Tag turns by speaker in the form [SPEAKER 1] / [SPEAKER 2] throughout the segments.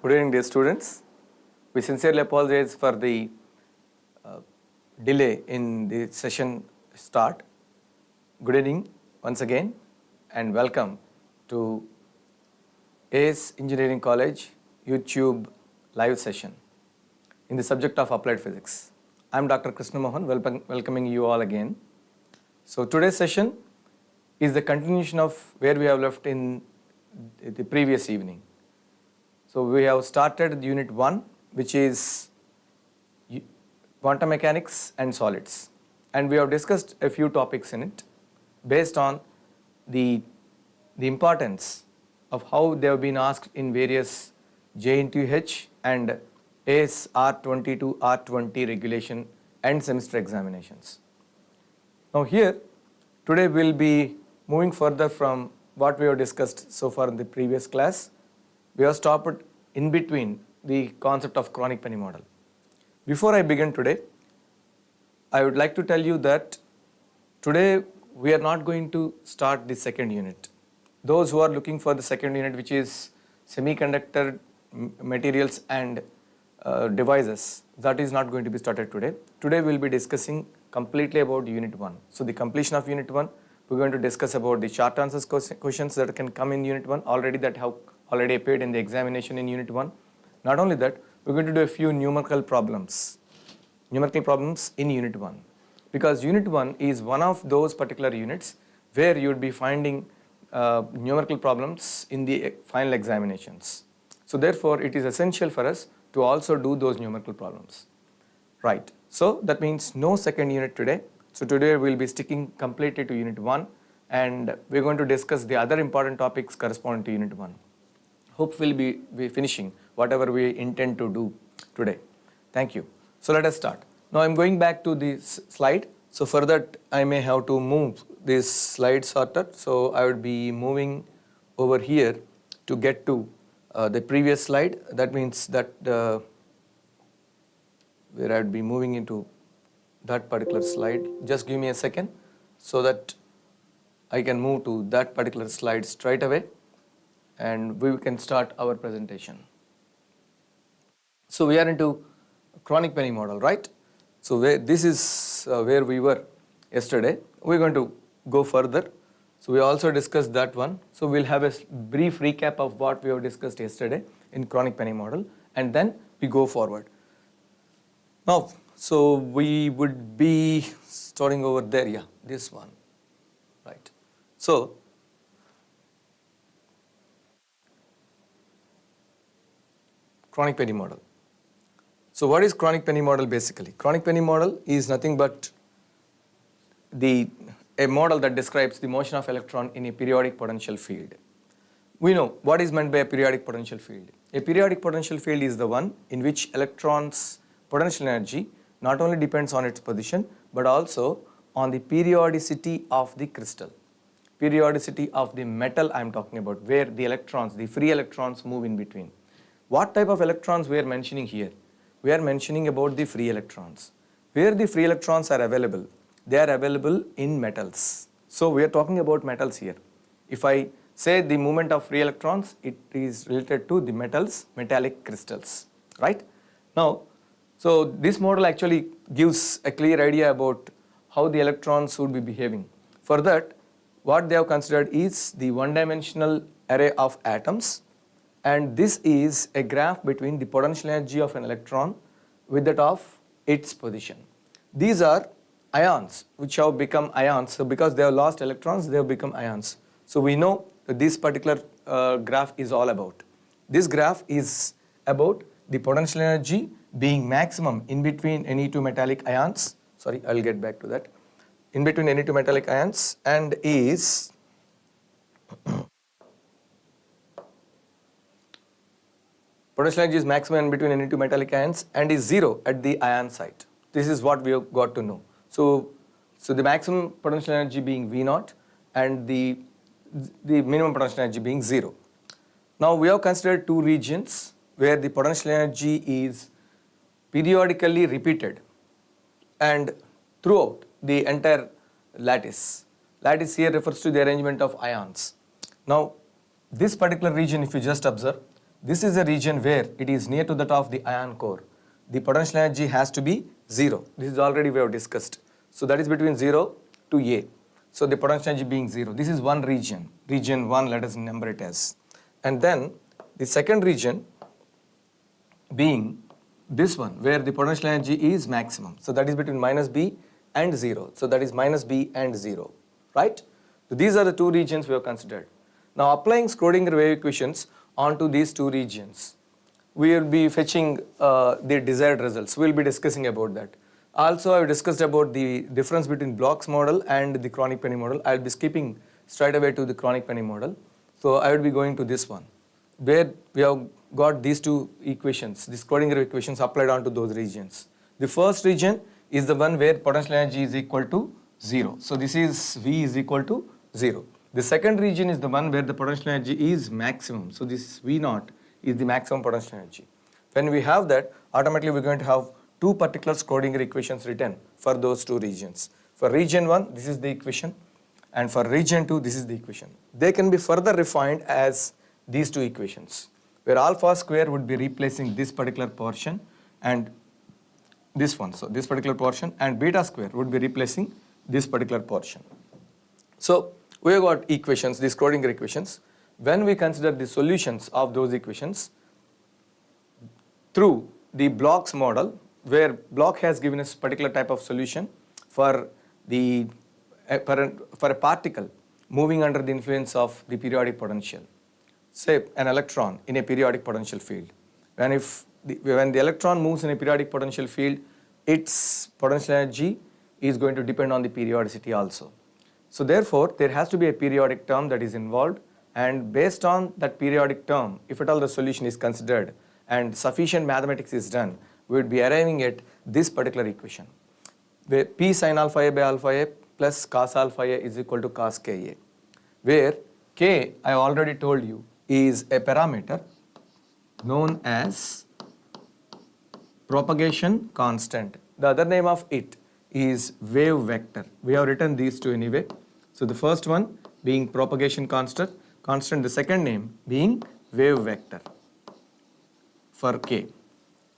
[SPEAKER 1] Good evening, dear students. We sincerely apologize for the delay in the session start. Good evening once again and welcome to AS Engineering College YouTube live session in the subject of applied physics. I am Dr. Krishna Mohan, welcoming you all again. So today's session is the continuation of where we have left in the previous evening. So we have started unit 1, which is quantum mechanics and solids, and we have discussed a few topics in it based on the importance of how they have been asked in various JNTH and AS R22 R20 regulation and semester examinations. Now here today we will be moving further from what we have discussed so far in the previous class. We have stopped in between the concept of chronic penny model. Before I begin today, I would like to tell you that today we are not going to start the second unit. Those who are looking for the second unit, which is semiconductor materials and devices, that is not going to be started today. Today we will be discussing completely about unit 1. So the completion of unit 1, we are going to discuss about the short answers questions that can come in unit 1 that have already appeared in the examination in unit 1. Not only that, we are going to do a few numerical problems in unit 1, because unit 1 is one of those particular units where you would be finding numerical problems in the final examinations. So therefore it is essential for us to also do those numerical problems. Right. So that means no second unit today. So today we will be sticking completely to unit 1, and we are going to discuss the other important topics corresponding to unit 1. Hope we'll be finishing whatever we intend to do today. Thank you. So let us start. Now I'm going back to this slide. So for that I may have to move this slide sorter. So I would be moving over here to get to the previous slide. That means that where I would be moving into that particular slide. Just give me a second so that I can move to that particular slide straight away, and we can start our presentation. So we are into chronic penny model, right? So this is where we were yesterday. We are going to go further. So we also discussed that one. So we'll have a brief recap of what we have discussed yesterday in chronic penny model, and then we go forward. Now, so we would be starting over there, yeah, this one, right? So chronic penny model. So what is chronic penny model basically? Chronic penny model is nothing but a model that describes the motion of electron in a periodic potential field. We know what is meant by a periodic potential field. A periodic potential field is the one in which electrons' potential energy not only depends on its position but also on the periodicity of the crystal, periodicity of the metal I am talking about, where the electrons, the free electrons, move in between. What type of electrons we are mentioning here? We are mentioning about the free electrons. Where the free electrons are available? They are available in metals. So we are talking about metals here. If I say the movement of free electrons, it is related to the metals, metallic crystals, right? Now, so this model actually gives a clear idea about how the electrons would be behaving. For that, what they have considered is the one-dimensional array of atoms, and this is a graph between the potential energy of an electron with that of its position. These are ions which have become ions. So because they have lost electrons, they have become ions. So we know that this particular graph is all about. This graph is about the potential energy being maximum in between any two metallic ions. Sorry, I'll get back to that. In between any two metallic ions, and is potential energy is maximum in between any two metallic ions and is 0 at the ion site. This is what we have got to know. So the maximum potential energy being V0 and the minimum potential energy being 0. Now we have considered two regions where the potential energy is periodically repeated and throughout the entire lattice. Lattice here refers to the arrangement of ions. Now this particular region, if you just observe, this is a region where it is near to that of the ion core. The potential energy has to be 0. This is already we have discussed. So that is between 0 to A. So the potential energy being 0. This is one region. Region 1, let us number it as. And then the second region being this one, where the potential energy is maximum. So that is between minus B and 0. So that is minus B and 0, right? So these are the two regions we have considered. Now applying Schrodinger wave equations onto these two regions, we will be fetching the desired results. We will be discussing about that. Also, I have discussed about the difference between Bloch's model and the chronic penny model. I will be skipping straight away to the chronic penny model. So I will be going to this one, where we have got these two equations, the Schrodinger equations applied onto those regions. The first region is the one where potential energy is equal to 0. So this is V is equal to 0. The second region is the one where the potential energy is maximum. So this V naught is the maximum potential energy. When we have that, automatically we're going to have two particular Schrodinger equations written for those two regions. For region 1, this is the equation, and for region 2, this is the equation. They can be further refined as these two equations, where alpha square would be replacing this particular portion and this one. So this particular portion, and beta square would be replacing this particular portion. So we have got equations, these Schrodinger equations. When we consider the solutions of those equations through the Bloch's model, where Bloch has given us particular type of solution for a particle moving under the influence of the periodic potential, say an electron in a periodic potential field. When the electron moves in a periodic potential field, its potential energy is going to depend on the periodicity also. So therefore, there has to be a periodic term that is involved, and based on that periodic term, if at all the solution is considered and sufficient mathematics is done, we would be arriving at this particular equation, where P sin alpha A by alpha A plus cos alpha A is equal to cos Ka, where K, I already told you, is a parameter known as propagation constant. The other name of it is wave vector. We have written these two anyway. So the first one being propagation constant, the second name being wave vector for K.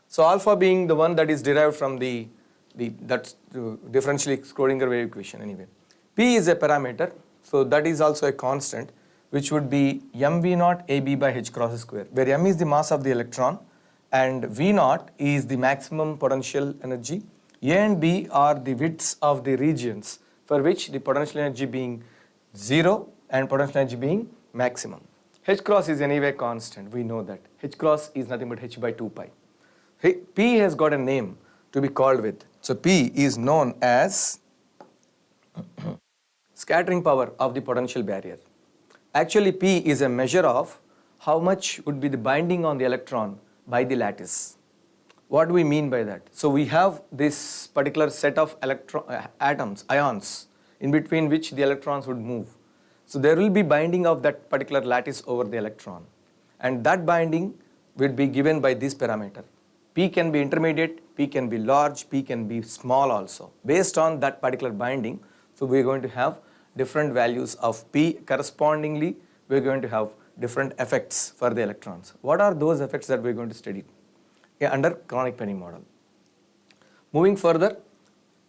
[SPEAKER 1] So alpha being the one that is derived from that's differentially Schrodinger wave equation anyway. P is a parameter, so that is also a constant, which would be mv naught AB by h cross square, where m is the mass of the electron and v naught is the maximum potential energy. A and B are the widths of the regions for which the potential energy being 0 and potential energy being maximum. H cross is anyway constant, we know that. H cross is nothing but h by 2 pi. P has got a name to be called with. So P is known as scattering power of the potential barrier. Actually, P is a measure of how much would be the binding on the electron by the lattice. What do we mean by that? So we have this particular set of ions, in between which the electrons would move. So there will be binding of that particular lattice over the electron, and that binding will be given by this parameter. P can be intermediate, P can be large, P can be small also. Based on that particular binding, so we are going to have different values of P. Correspondingly, we are going to have different effects for the electrons. What are those effects that we are going to study under chronic penny model? Moving further,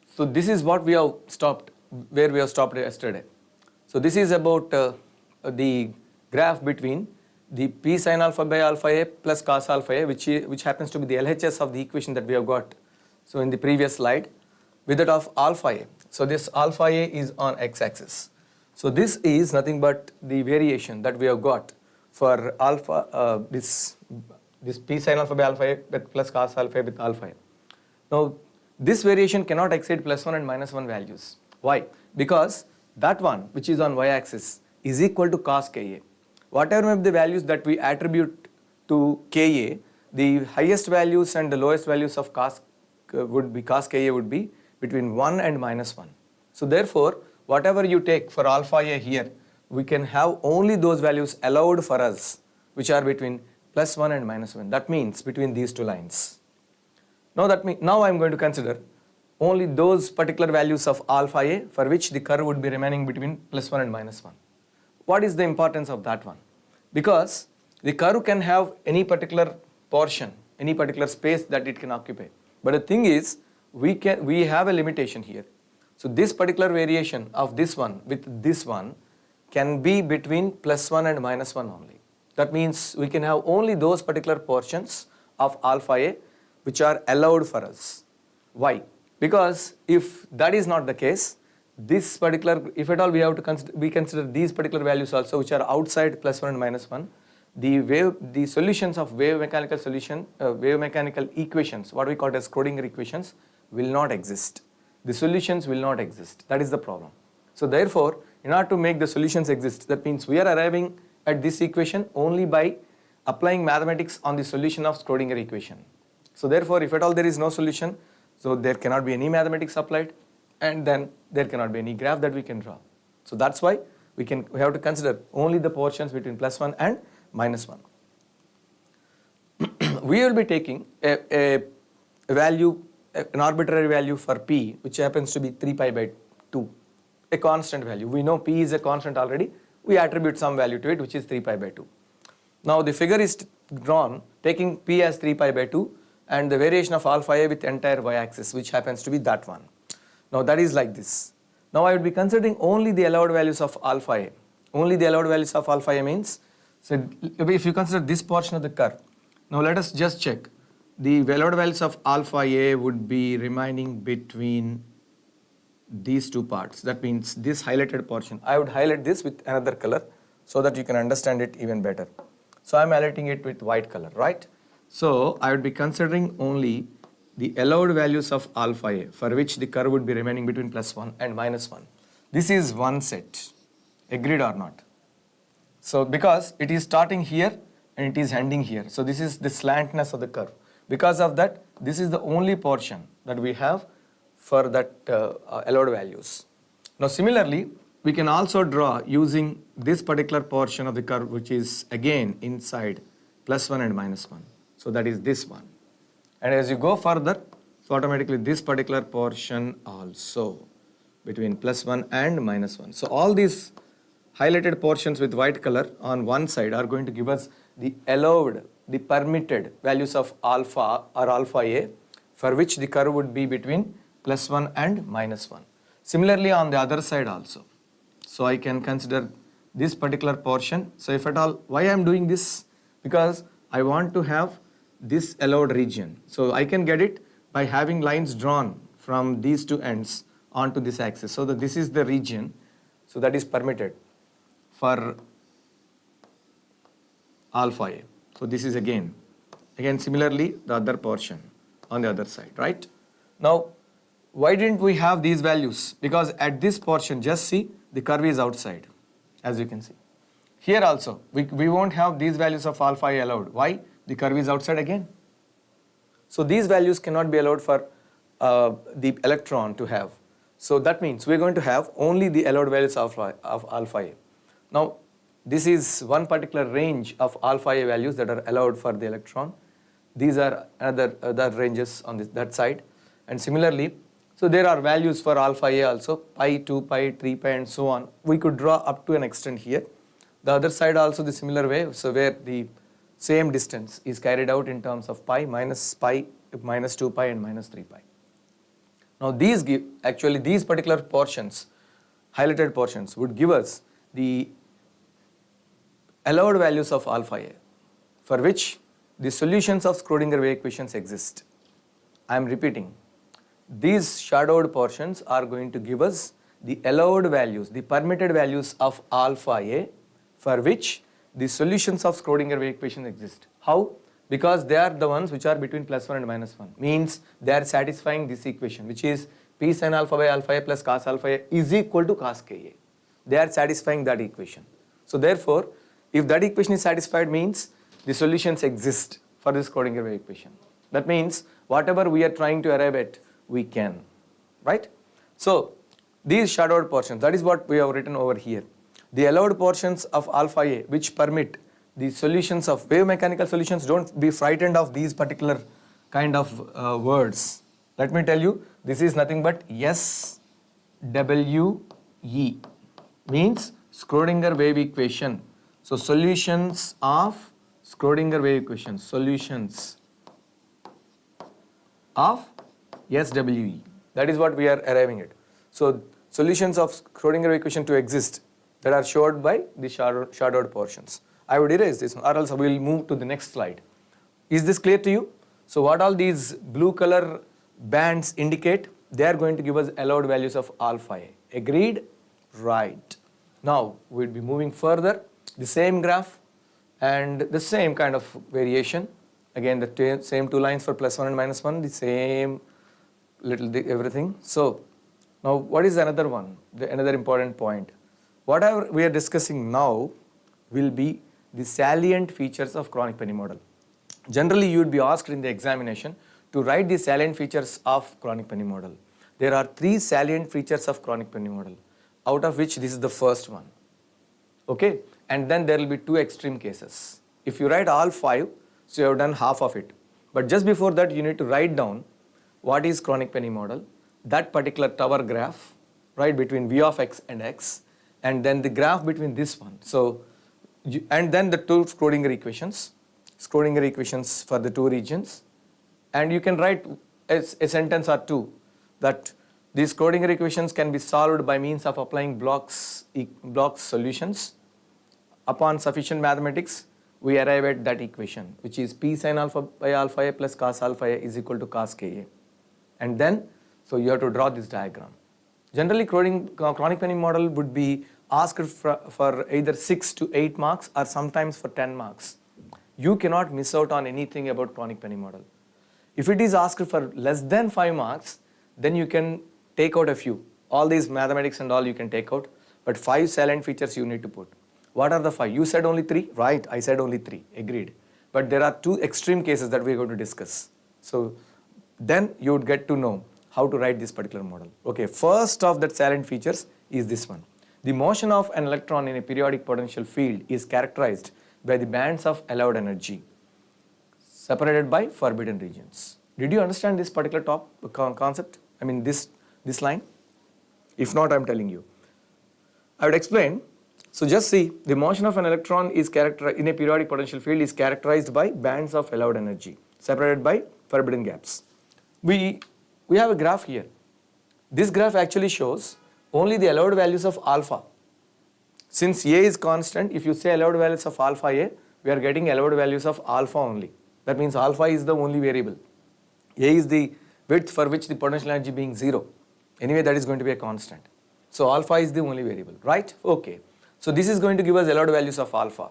[SPEAKER 1] so this is what we have stopped, where we have stopped yesterday. So this is about the graph between the P sin alpha by alpha A plus cos alpha A, which happens to be the LHS of the equation that we have got. So in the previous slide, with that of alpha A. So this alpha A is on x-axis. So this is nothing but the variation that we have got for alpha, this P sin alpha by alpha A with plus cos alpha A with alpha A. Now this variation cannot exceed +1 and -1 values. Why? Because that one which is on y-axis is equal to cos Ka. Whatever may be the values that we attribute to Ka, the highest values and the lowest values of cos Ka would be between 1 and -1. So therefore, whatever you take for alpha A here, we can have only those values allowed for us, which are between +1 and -1. That means between these two lines. Now I am going to consider only those particular values of alpha A for which the curve would be remaining between +1 and -1. What is the importance of that one? Because The curve can have any particular portion, any particular space that it can occupy. But the thing is, we have a limitation here. So this particular variation of this one with this one can be between +1 and -1 only. That means we can have only those particular portions of alpha A which are allowed for us. Why? Because if that is not the case, this particular, if at all we have to consider these particular values also which are outside +1 and -1, the solutions of wave mechanical equations, what we call as Schrodinger equations, will not exist. The solutions will not exist. That is the problem. So therefore, in order to make the solutions exist, that means we are arriving at this equation only by applying mathematics on the solution of Schrodinger equation. So therefore, if at all there is no solution, so there cannot be any mathematics applied, and then there cannot be any graph that we can draw. So that's why we have to consider only the portions between +1 and -1. We will be taking a value, an arbitrary value for P, which happens to be 3π/2, a constant value. We know P is a constant already. We attribute some value to it, which is 3π/2. Now the figure is drawn taking P as 3π/2 and the variation of alpha A with entire y-axis, which happens to be that one. Now that is like this. Now I would be considering only the allowed values of alpha A. Only the allowed values of alpha A means, so if you consider this portion of the curve, now let us just check. The allowed values of alpha A would be remaining between these two parts. That means this highlighted portion. I would highlight this with another color so that you can understand it even better. So I am highlighting it with white color, right? So I would be considering only the allowed values of alpha A, for which the curve would be remaining between +1 and -1. This is one set. Agreed or not? So because it is starting here and it is ending here. So this is the slantness of the curve. Because of that, this is the only portion that we have for that allowed values. Now similarly, we can also draw using this particular portion of the curve, which is again inside +1 and -1. So that is this one. And as you go further, so automatically this particular portion also between +1 and -1. So all these highlighted portions with white color on one side are going to give us the allowed, the permitted values of alpha or alpha A, for which the curve would be between +1 and -1. Similarly on the other side also. So I can consider this particular portion. So if at all, why I am doing this? Because I want to have this allowed region. So I can get it by having lines drawn from these two ends onto this axis. So that this is the region, so that is permitted for alpha A. So this is again similarly the other portion on the other side, right? Now, why didn't we have these values? Because at this portion, just see, the curve is outside, as you can see. Here also, we won't have these values of alpha A allowed. Why? The curve is outside again. So these values cannot be allowed for the electron to have. So that means we're going to have only the allowed values of alpha A. Now, this is one particular range of alpha A values that are allowed for the electron. These are other ranges on that side. And similarly, so there are values for alpha A also, pi, 2pi, 3pi and so on. We could draw up to an extent here. The other side also the similar way, so where the same distance is carried out in terms of pi, -2pi and -3pi. Now these particular portions, highlighted portions, would give us the allowed values of alpha A, for which the solutions of Schrodinger wave equations exist. I am repeating. These shadowed portions are going to give us the allowed values, the permitted values of alpha A, for which the solutions of Schrodinger wave equation exist. How? Because they are the ones which are between +1 and -1. Means they are satisfying this equation, which is P sin alpha by alpha A plus cos alpha A is equal to cos Ka. They are satisfying that equation. So therefore, if that equation is satisfied, means the solutions exist for this Schrodinger wave equation. That means whatever we are trying to arrive at, we can, right? So these shadowed portions, that is what we have written over here. The allowed portions of alpha A which permit the solutions of wave mechanical solutions. Don't be frightened of these particular kind of words. Let me tell you, this is nothing but SWE, means Schrodinger wave equation. So solutions of Schrodinger wave equation, solutions of SWE. That is what we are arriving at. So solutions of Schrodinger wave equation to exist that are showed by the shadowed portions. I would erase this one, or else we will move to the next slide. Is this clear to you? So what all these blue color bands indicate? They are going to give us allowed values of alpha A. Agreed? Right. Now we'll be moving further. The same graph and the same kind of variation. Again, the same two lines for +1 and -1, the same everything. So now what is another one? Another important point. Whatever we are discussing now will be the salient features of chronic penny model. Generally, you would be asked in the examination to write the salient features of chronic penny model. There are 3 salient features of chronic penny model, out of which this is the first one. Okay, and then there will be 2 extreme cases. If you write all 5, so you have done half of it. But just before that, you need to write down what is chronic penny model, that particular tower graph, right, between V of x and x, and then the graph between this one. So, and then the 2 Schrodinger equations for the 2 regions, and you can write a sentence or 2 that these Schrodinger equations can be solved by means of applying blocks solutions. Upon sufficient mathematics, we arrive at that equation, which is P sin alpha by alpha A plus cos alpha A is equal to cos Ka. And then, so you have to draw this diagram. Generally, chronic penny model would be asked for either 6 to 8 marks or sometimes for 10 marks. You cannot miss out on anything about chronic penny model. If it is asked for less than 5 marks, then you can take out a few. All these mathematics and all you can take out, but 5 salient features you need to put. What are the 5? You said only 3? Right, I said only 3, agreed. But there are 2 extreme cases that we are going to discuss. So then you would get to know how to write this particular model. Okay, first of that salient features is this one. The motion of an electron in a periodic potential field is characterized by the bands of allowed energy separated by forbidden regions. Did you understand this particular concept? I mean this line? If not, I am telling you. I would explain. So just see, the motion of an electron is characterized in a periodic potential field is characterized by bands of allowed energy separated by forbidden gaps. We have a graph here. This graph actually shows only the allowed values of alpha. Since A is constant, if you say allowed values of alpha A, we are getting allowed values of alpha only. That means alpha is the only variable. A is the width for which the potential energy being 0. Anyway, that is going to be a constant. So alpha is the only variable, right? Okay. So this is going to give us allowed values of alpha.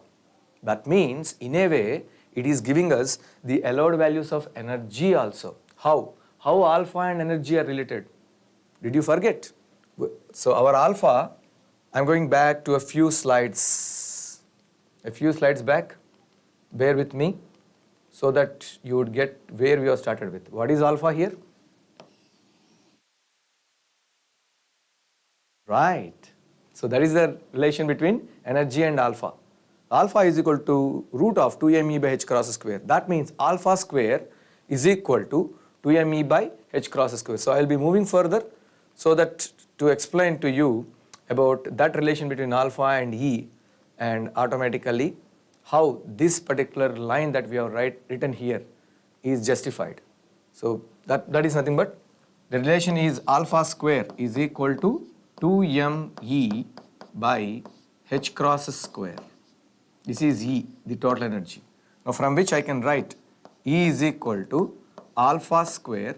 [SPEAKER 1] That means, in a way, it is giving us the allowed values of energy also. How? How alpha and energy are related? Did you forget? So our alpha, I'm going back to a few slides back. Bear with me so that you would get where we have started with. What is alpha here? Right. So that is the relation between energy and alpha. Alpha is equal to root of 2me by h cross square. That means alpha square is equal to 2me by h cross square. So I will be moving further so that to explain to you about that relation between alpha and E, and automatically how this particular line that we have written here is justified. So that is nothing but the relation is alpha square is equal to 2me by h cross square. This is E, the total energy. Now from which I can write E is equal to alpha square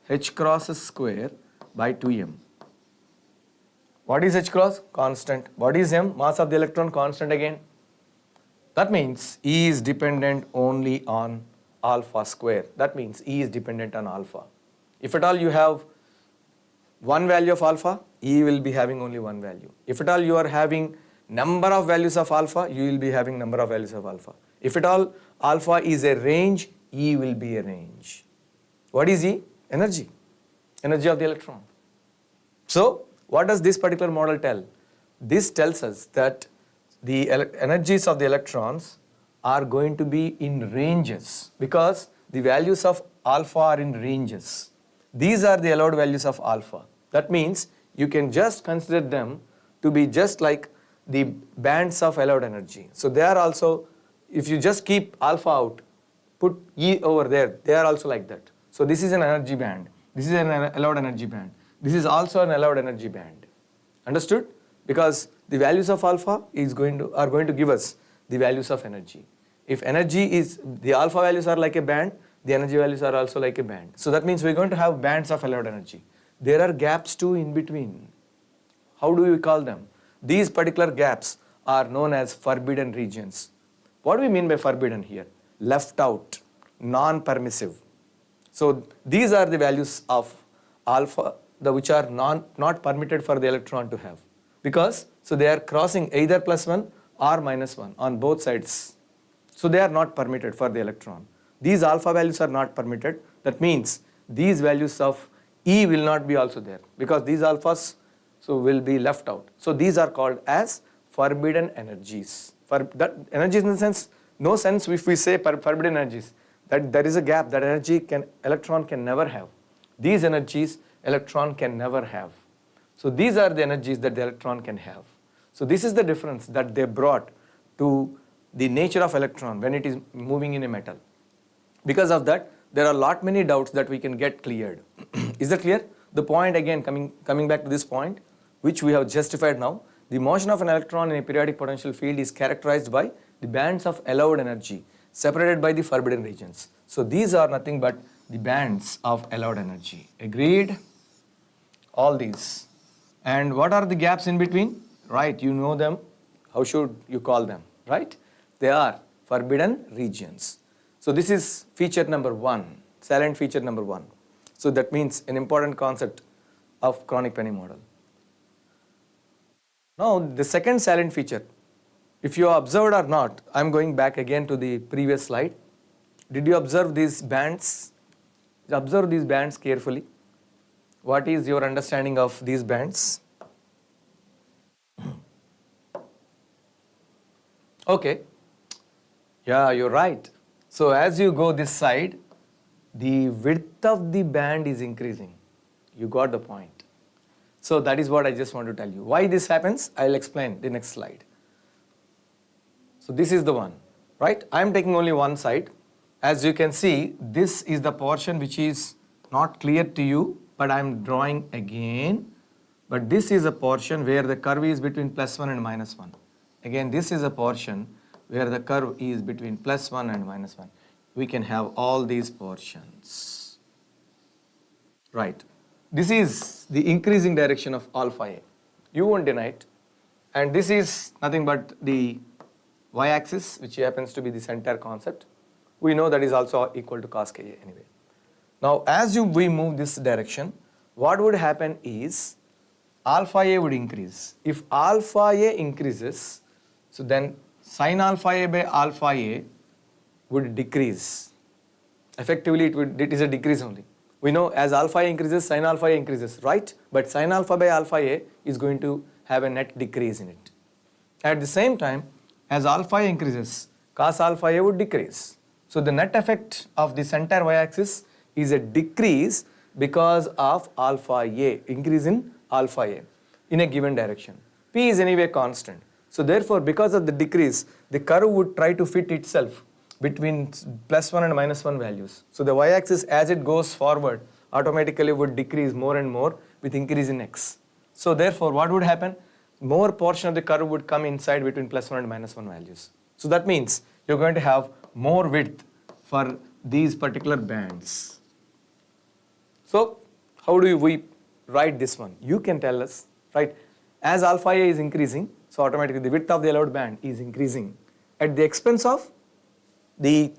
[SPEAKER 1] h cross square by 2m. What is h cross? Constant. What is m? Mass of the electron, constant again. That means E is dependent only on alpha square. That means E is dependent on alpha. If at all you have one value of alpha, E will be having only one value. If at all you are having number of values of alpha, you will be having number of values of alpha. If at all alpha is a range, E will be a range. What is E? Energy. Energy of the electron. So what does this particular model tell? This tells us that the energies of the electrons are going to be in ranges because the values of alpha are in ranges. These are the allowed values of alpha. That means you can just consider them to be just like the bands of allowed energy. So they are also if you just keep alpha out, put E over there, they are also like that. So this is an energy band. This is an allowed energy band. This is also an allowed energy band. Understood? Because the values of alpha are going to give us the values of energy. If energy is, the alpha values are like a band, the energy values are also like a band. So that means we're going to have bands of allowed energy. There are gaps too in between. How do we call them? These particular gaps are known as forbidden regions. What do we mean by forbidden here? Left out, non-permissive. So these are the values of alpha which are not permitted for the electron to have. Because, so they are crossing either +1 or -1 on both sides. So they are not permitted for the electron. These alpha values are not permitted. That means these values of E will not be also there because these alphas will be left out. So these are called as forbidden energies. For that energies in the sense, no sense if we say forbidden energies, that there is a gap that electron can never have. These energies electron can never have. So these are the energies that the electron can have. So this is the difference that they brought to the nature of electron when it is moving in a metal. Because of that, there are many doubts that we can get cleared. Is that clear? The point again, coming back to this point, which we have justified now, the motion of an electron in a periodic potential field is characterized by the bands of allowed energy separated by the forbidden regions. So these are nothing but the bands of allowed energy. Agreed? All these. And what are the gaps in between? Right, you know them. How should you call them? Right? They are forbidden regions. So this is feature number 1, salient feature number 1. So that means an important concept of chronic penny model. Now the second salient feature, if you observed or not, I am going back again to the previous slide. Did you observe these bands? Observe these bands carefully. What is your understanding of these bands? Okay. Yeah, you're right. So as you go this side, the width of the band is increasing. You got the point. So that is what I just want to tell you. Why this happens, I'll explain the next slide. So this is the one, right? I'm taking only one side. As you can see, this is the portion which is not clear to you, but I'm drawing again. But this is a portion where the curve is between +1 and -1. Again, this is a portion where the curve is between +1 and -1. We can have all these portions. Right. This is the increasing direction of alpha A. You won't deny it. And this is nothing but the y-axis, which happens to be the center concept. We know that is also equal to cos Ka anyway. Now, as we move this direction, what would happen is alpha A would increase. If alpha A increases, so then sin alpha A by alpha A would decrease. Effectively, it is a decrease only. We know as alpha A increases, sin alpha A increases, right? But sin alpha by alpha A is going to have a net decrease in it. At the same time, as alpha A increases, cos alpha A would decrease. So the net effect of the center y-axis is a decrease because of alpha A, increase in alpha A in a given direction. P is anyway constant. So therefore, because of the decrease, the curve would try to fit itself between +1 and -1 values. So the y-axis as it goes forward automatically would decrease more and more with increase in x. So therefore, what would happen? More portion of the curve would come inside between +1 and -1 values. So that means you're going to have more width for these particular bands. So how do we write this one? You can tell us, right? As alpha A is increasing, so automatically the width of the allowed band is increasing at the expense of the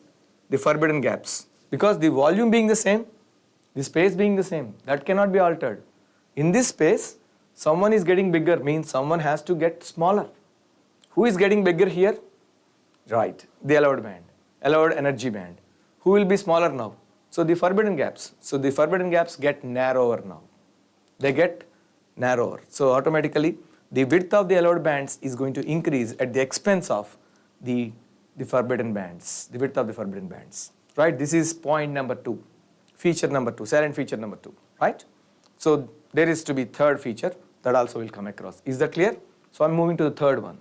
[SPEAKER 1] forbidden gaps. Because the volume being the same, the space being the same, that cannot be altered. In this space, someone is getting bigger means someone has to get smaller. Who is getting bigger here? Right, the allowed band, allowed energy band. Who will be smaller now? So the forbidden gaps. So the forbidden gaps get narrower now. They get narrower. So automatically the width of the allowed bands is going to increase at the expense of the forbidden bands, the width of the forbidden bands. Right, this is point number 2, feature number 2, salient feature number 2, right? So there is to be third feature that also will come across. Is that clear? So I'm moving to the third one.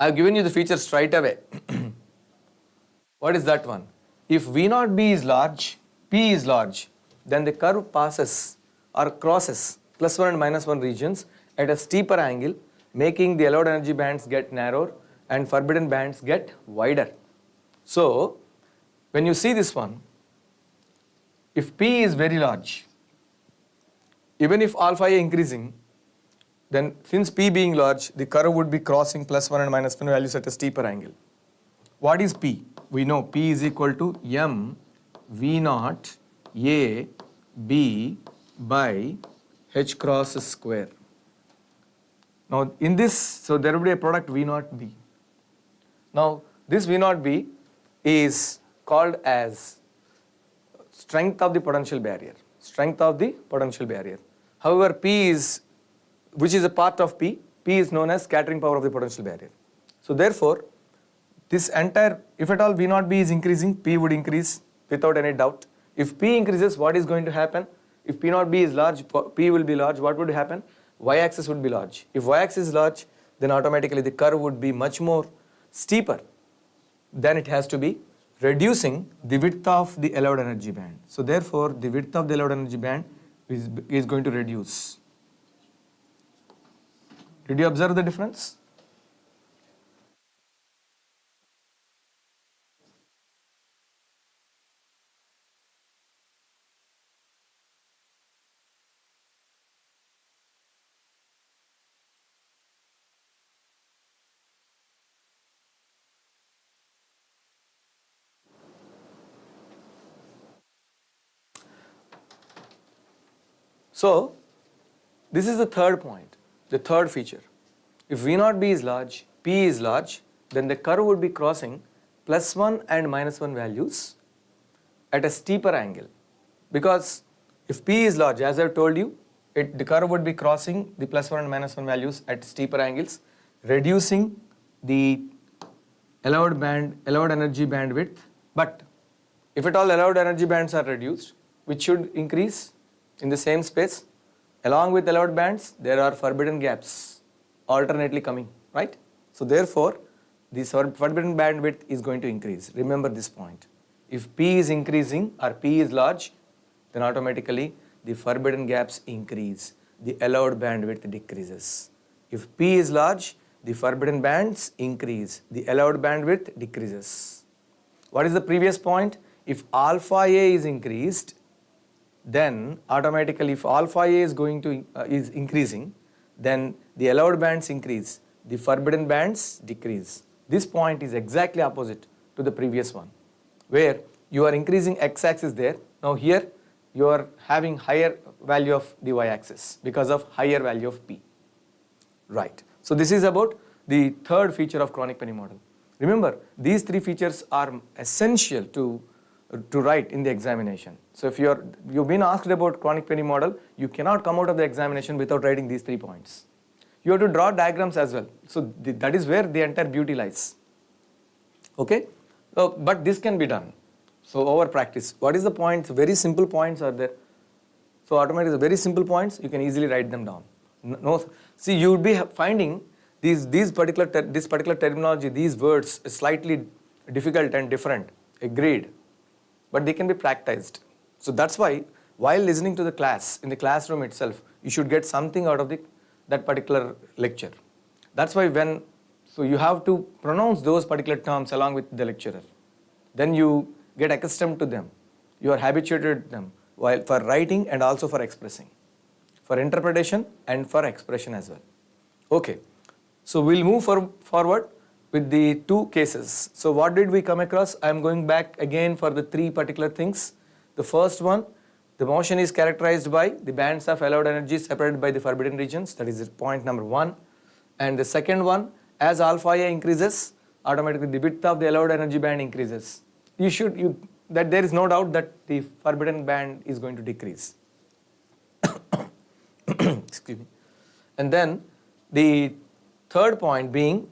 [SPEAKER 1] I've given you the features straight away. What is that one? If V naught B is large, P is large, then the curve passes or crosses +1 and -1 regions at a steeper angle, making the allowed energy bands get narrower and forbidden bands get wider. So, when you see this one, if P is very large, even if alpha A increasing, then since P being large, the curve would be crossing +1 and -1 values at a steeper angle. What is P? We know P is equal to M V naught A B by H cross square. Now in this, so there will be a product V naught B. Now this V naught B is called as strength of the potential barrier. Strength of the potential barrier. However, P is, which is a part of P is known as scattering power of the potential barrier. So therefore, this entire, if at all V naught B is increasing, P would increase without any doubt. If P increases, what is going to happen? If P naught B is large, P will be large, what would happen? Y-axis would be large. If y-axis is large, then automatically the curve would be much more steeper. Then it has to be reducing the width of the allowed energy band. So therefore, the width of the allowed energy band is going to reduce. Did you observe the difference? So, this is the third point, the third feature. If V naught B is large, P is large, then the curve would be crossing +1 and -1 values at a steeper angle. Because if P is large, as I have told you, the curve would be crossing the +1 and -1 values at steeper angles, reducing the allowed energy bandwidth. But if at all allowed energy bands are reduced, which should increase in the same space, along with allowed bands, there are forbidden gaps alternately coming, right? So therefore, the forbidden bandwidth is going to increase. Remember this point. If P is increasing or P is large, then automatically the forbidden gaps increase. The allowed bandwidth decreases. If P is large, the forbidden bands increase. The allowed bandwidth decreases. What is the previous point? If alpha A is increased, then automatically if alpha A is increasing, then the allowed bands increase, the forbidden bands decrease. This point is exactly opposite to the previous one, where you are increasing x-axis there. Now here you are having higher value of the y-axis because of higher value of P. Right. So this is about the third feature of chronic penny model. Remember, these three features are essential to write in the examination. So if you've been asked about chronic penny model, you cannot come out of the examination without writing these 3 points. You have to draw diagrams as well. So that is where the entire beauty lies. Okay? But this can be done. So over practice. What is the points? Very simple points are there. So automatically very simple points, you can easily write them down. No, see, you would be finding this particular terminology, these words slightly difficult and different. Agreed. But they can be practiced. So that's why while listening to the class, in the classroom itself, you should get something out of that particular lecture. That's why so you have to pronounce those particular terms along with the lecturer. Then you get accustomed to them. You are habituated to them while for writing and also for expressing. For interpretation and for expression as well. Okay. So we'll move forward with the 2 cases. So what did we come across? I am going back again for the 3 particular things. The first one, the motion is characterized by the bands of allowed energy separated by the forbidden regions. That is point number 1. And the second one, as alpha A increases, automatically the width of the allowed energy band increases. That there is no doubt that the forbidden band is going to decrease. Excuse me. And then the third point being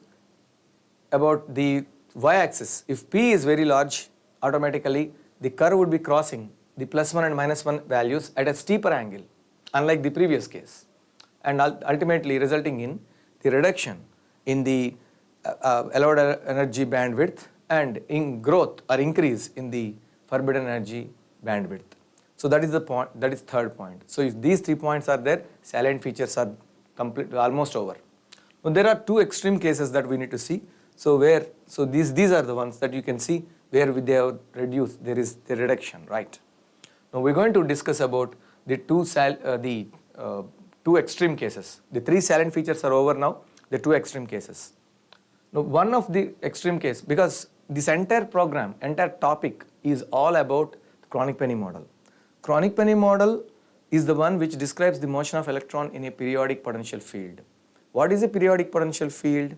[SPEAKER 1] about the y-axis. If P is very large, automatically the curve would be crossing the +1 and -1 values at a steeper angle, unlike the previous case, and ultimately resulting in the reduction in the allowed energy bandwidth and in growth or increase in the forbidden energy bandwidth. So that is the point, that is third point. So if these 3 points are there, salient features are almost over. Now there are two extreme cases that we need to see. So these are the ones that you can see where they have reduced, there is the reduction, right? Now we're going to discuss about the two extreme cases. The 3 salient features are over now, the 2 extreme cases. Now one of the extreme case, because this entire program, entire topic is all about the chronic penny model. Chronic penny model is the one which describes the motion of electron in a periodic potential field. What is a periodic potential field?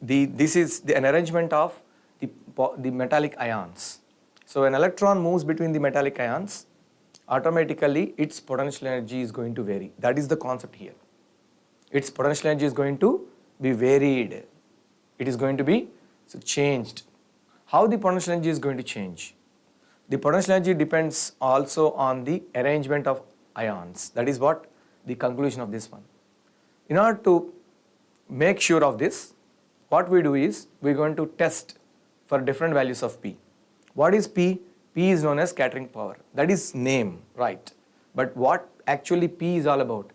[SPEAKER 1] This is an arrangement of the metallic ions. So an electron moves between the metallic ions, automatically its potential energy is going to vary. That is the concept here. Its potential energy is going to be varied. It is going to be changed. How the potential energy is going to change? The potential energy depends also on the arrangement of ions. That is what the conclusion of this one. In order to make sure of this, what we do is we are going to test for different values of P. What is P? P is known as scattering power. That is name, right? But what actually P is all about?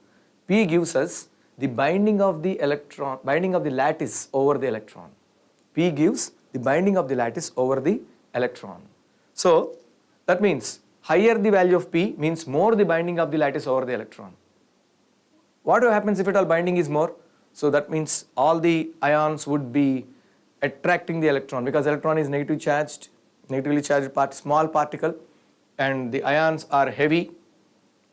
[SPEAKER 1] P gives us the binding of the electron, binding of the lattice over the electron. P gives the binding of the lattice over the electron. So that means higher the value of P means more the binding of the lattice over the electron. What happens if at all binding is more? So that means all the ions would be attracting the electron, because electron is negatively charged small particle, and the ions are heavy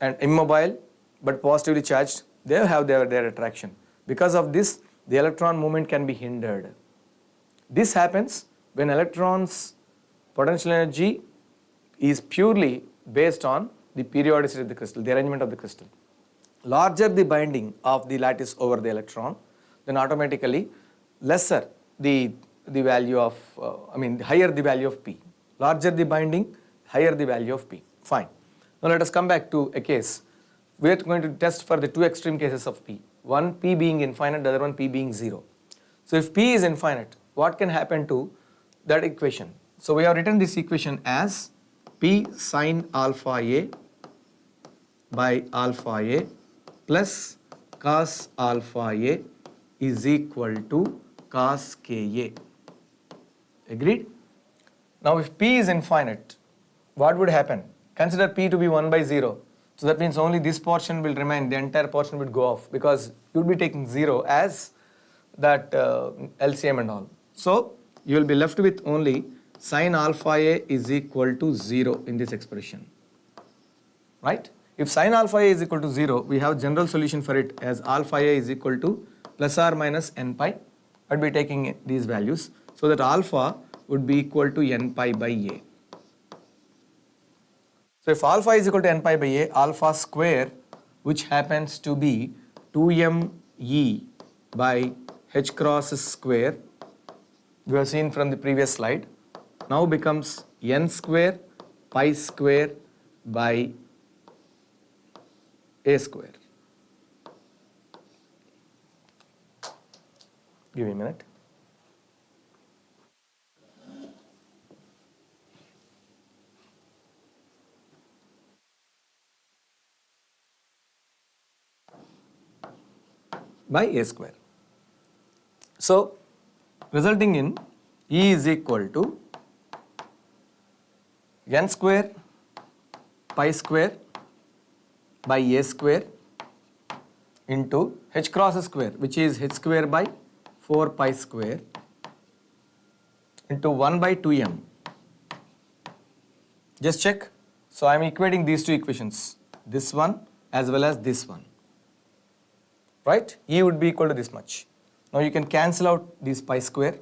[SPEAKER 1] and immobile but positively charged. They have their attraction. Because of this, the electron movement can be hindered. This happens when electrons' potential energy is purely based on the periodicity of the crystal, the arrangement of the crystal. Larger the binding of the lattice over the electron, then automatically lesser the value of, higher the value of P. Larger the binding, higher the value of P. Fine. Now let us come back to a case. We are going to test for the 2 extreme cases of P. One P being infinite, the other one P being 0. So if P is infinite, what can happen to that equation? So we have written this equation as P sine alpha A by alpha A plus cos alpha A is equal to cos Ka. Agreed? Now if P is infinite, what would happen? Consider P to be 1 by 0. So that means only this portion will remain, the entire portion would go off, because you will be taking 0 as that LCM and all. So you will be left with only sin alpha A is equal to 0 in this expression. Right? If sin alpha A is equal to 0, we have general solution for it as alpha A is equal to plus or minus n pi. I would be taking these values, so that alpha would be equal to n pi by A. So if alpha is equal to n pi by A, alpha square, which happens to be 2m E by h cross square, we have seen from the previous slide, now becomes n square pi square by A square. Give me a minute. By A square. So resulting in E is equal to n square pi square by A square into h cross square, which is h square by 4 pi square into 1 by 2m. Just check. So I am equating these two equations, this one as well as this one. Right? E would be equal to this much. Now you can cancel out this pi square,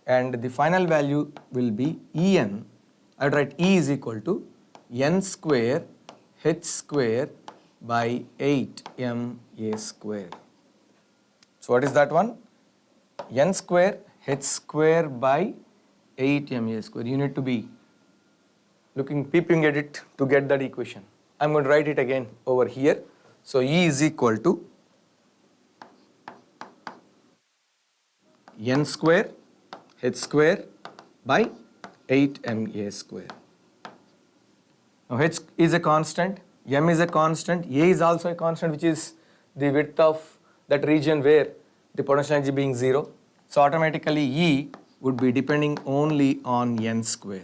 [SPEAKER 1] and the final value will be En. I would write E is equal to n square h square by 8m A square. So what is that one? N square h square by 8m A square. You need to be peeping at it to get that equation. I'm going to write it again over here. So E is equal to n square h square by 8 ma square. Now h is a constant, m is a constant, a is also a constant, which is the width of that region where the potential energy being 0. So automatically E would be depending only on n square.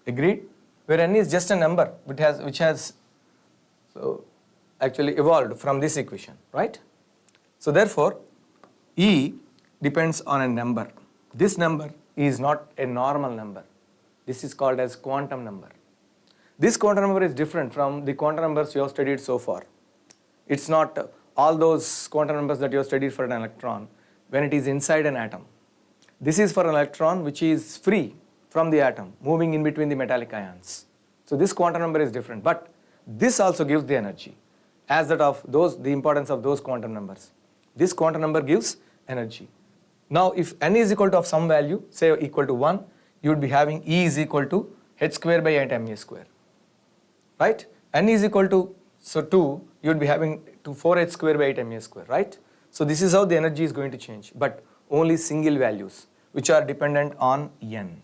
[SPEAKER 1] Agreed? Where n is just a number which has so actually evolved from this equation, right? So therefore E depends on a number. This number is not a normal number. This is called as quantum number. This quantum number is different from the quantum numbers you have studied so far. It's not all those quantum numbers that you have studied for an electron when it is inside an atom. This is for an electron which is free from the atom, moving in between the metallic ions. So this quantum number is different, but this also gives the energy as that of the importance of those quantum numbers. This quantum number gives energy. Now if n is equal to of some value, say equal to 1, you would be having E is equal to h square by 8 ma square. Right? N is equal to 2, you would be having 4h square by 8 ma square, right? So this is how the energy is going to change, but only single values which are dependent on n.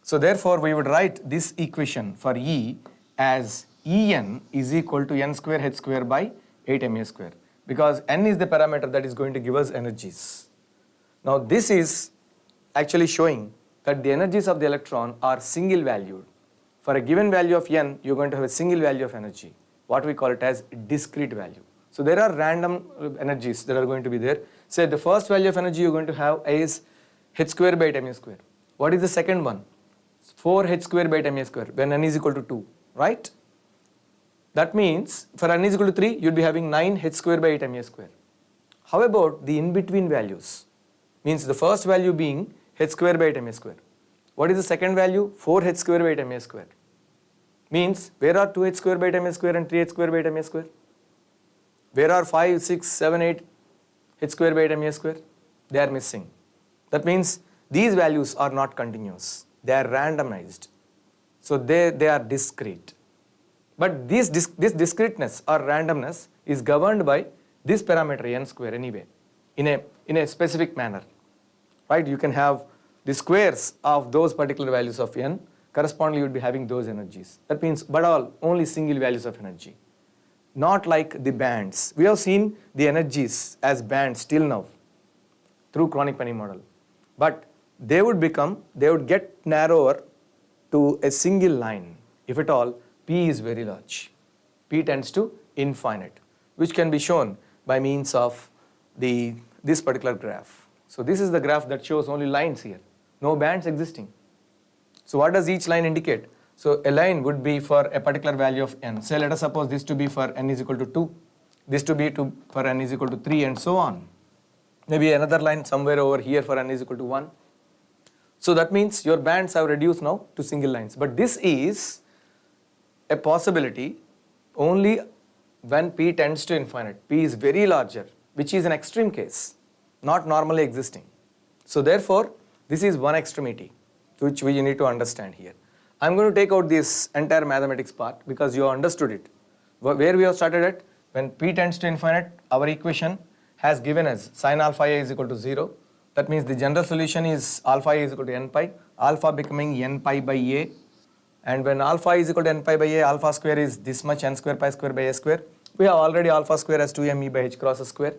[SPEAKER 1] So therefore we would write this equation for E as En is equal to n square h square by 8 ma square, because n is the parameter that is going to give us energies. Now this is actually showing that the energies of the electron are single valued. For a given value of n, you're going to have a single value of energy, what we call it as discrete value. So there are random energies that are going to be there. Say the first value of energy you're going to have is h square by 8 ma square. What is the second one? 4h square by 8 ma square when n is equal to 2, right? That means for n is equal to 3, you'd be having 9h square by 8 ma square. How about the in-between values? Means the first value being h square by 8 ma square. What is the second value? 4h square by 8 ma square. Means where are 2h square by 8 ma square and 3h square by 8 ma square? Where are 5, 6, 7, 8 h square by 8 ma square? They are missing. That means these values are not continuous. They are randomized. So they are discrete. But this discreteness or randomness is governed by this parameter n square anyway, in a specific manner. Right? You can have the squares of those particular values of n, correspondingly you would be having those energies. That means, but only single values of energy. Not like the bands. We have seen the energies as bands till now through chronic Penny model. But they would get narrower to a single line if at all P is very large. P tends to infinite, which can be shown by means of this particular graph. So this is the graph that shows only lines here, no bands existing. So what does each line indicate? So a line would be for a particular value of n. Say let us suppose this to be for n is equal to 2, this to be for n is equal to 3 and so on. Maybe another line somewhere over here for n is equal to 1. So that means your bands have reduced now to single lines. But this is a possibility only when P tends to infinite. P is very larger, which is an extreme case, not normally existing. So therefore, this is one extremity which we need to understand here. I'm going to take out this entire mathematics part because you have understood it. Where we have started at, when P tends to infinite, our equation has given us sin alpha A is equal to 0. That means the general solution is alpha A is equal to n pi, alpha becoming n pi by A. And when alpha is equal to n pi by A, alpha square is this much n square pi square by A square. We have already alpha square as 2m e by h cross a square.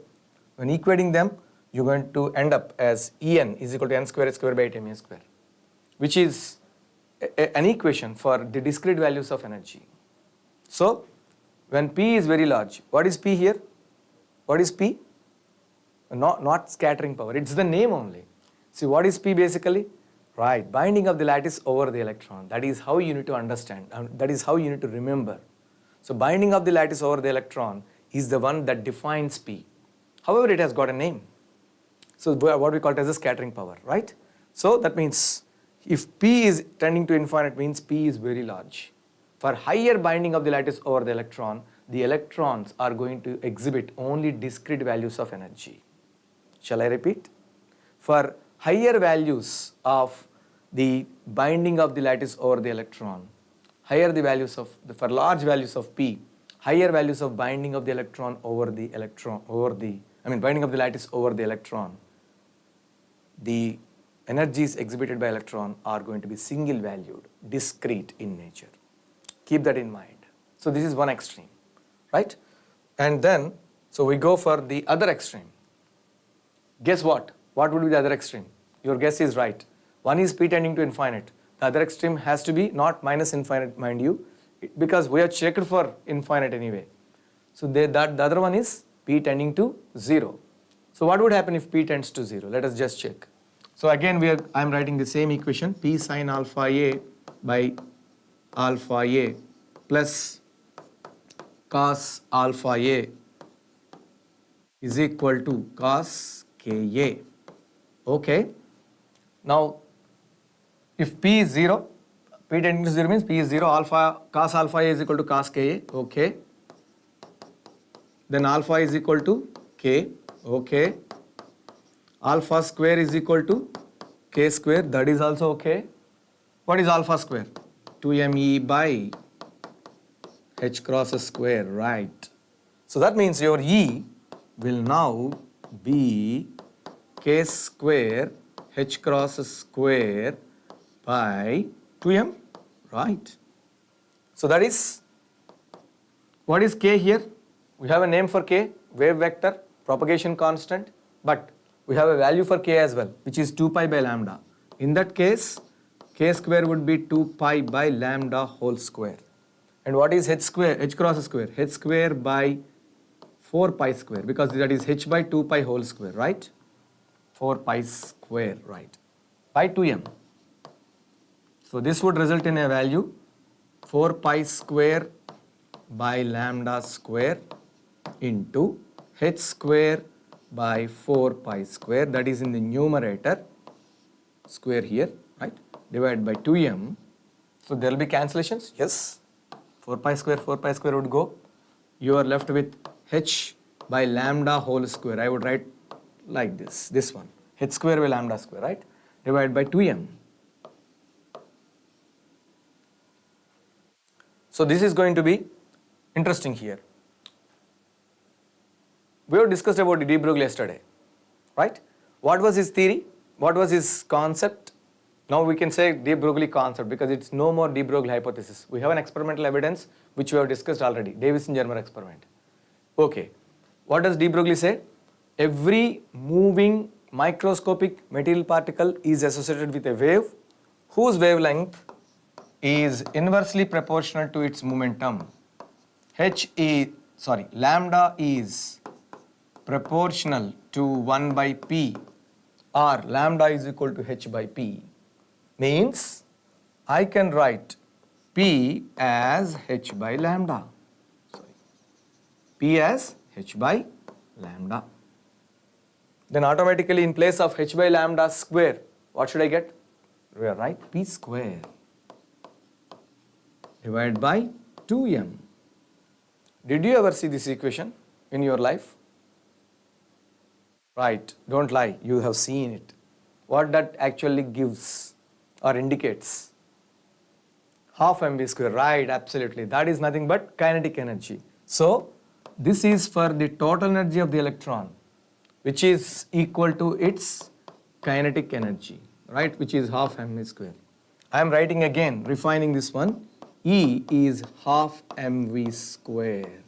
[SPEAKER 1] When equating them, you're going to end up as En is equal to n square h square by 8 ma square, which is an equation for the discrete values of energy. So when P is very large, what is P here? What is P? Not scattering power, it's the name only. See, what is P basically? Right, binding of the lattice over the electron. That is how you need to understand, that is how you need to remember. So binding of the lattice over the electron is the one that defines P. However, it has got a name. So what we call it as a scattering power, right? So that means if P is tending to infinite, means P is very large. For higher binding of the lattice over the electrons are going to exhibit only discrete values of energy. Shall I repeat? For higher values of the binding of the lattice over the electron, higher the values of, for large values of P, higher values of binding of the electron over the, binding of the lattice over the electron, the energies exhibited by electron are going to be single valued, discrete in nature. Keep that in mind. So this is one extreme, right? And then, so we go for the other extreme. Guess what? What would be the other extreme? Your guess is right. One is p tending to infinite. The other extreme has to be not minus infinite, mind you, because we have checked for infinite anyway. So the other one is p tending to 0. So what would happen if p tends to 0? Let us just check. So again, I am writing the same equation, p sine alpha a by alpha a plus cos alpha a is equal to cos ka. Okay. Now, if p is 0, p tending to 0 means p is 0, cos alpha a is equal to cos ka. Okay. Then alpha is equal to k. Okay. Alpha square is equal to k square. That is also okay. What is alpha square? 2me by h cross square, right? So that means your E will now be k square h cross square by 2m, right? So that is, what is k here? We have a name for k, wave vector, propagation constant, but we have a value for k as well, which is 2 pi by lambda. In that case, k square would be 2 pi by lambda whole square. And what is h square, h cross square? h square by 4 pi square, because that is h by 2 pi whole square, right? 4 pi square, right? By 2m. So this would result in a value 4 pi square by lambda square into h square by 4 pi square, that is in the numerator, square here, right? Divided by 2m. So there will be cancellations, yes. 4 pi square would go. You are left with h by lambda whole square. I would write like this one. H square by lambda square, right? Divided by 2m. So this is going to be interesting here. We have discussed about de Broglie yesterday, right? What was his theory? What was his concept? Now we can say de Broglie concept because it's no more de Broglie hypothesis. We have an experimental evidence which we have discussed already, Davison-Germer experiment. Okay, what does de Broglie say? Every moving microscopic material particle is associated with a wave whose wavelength is inversely proportional to its momentum. Lambda is proportional to 1 by p, or lambda is equal to h by p. Means I can write p as h by lambda. P as h by lambda. Then automatically in place of h by lambda square, what should I get? We are right, p square divided by 2m. Did you ever see this equation in your life? Right, don't lie, you have seen it. What that actually gives or indicates? Half mv square, right, absolutely. That is nothing but kinetic energy. So, this is for the total energy of the electron, which is equal to its kinetic energy, right, which is half mv square. I am writing again, refining this one. E is half mv square.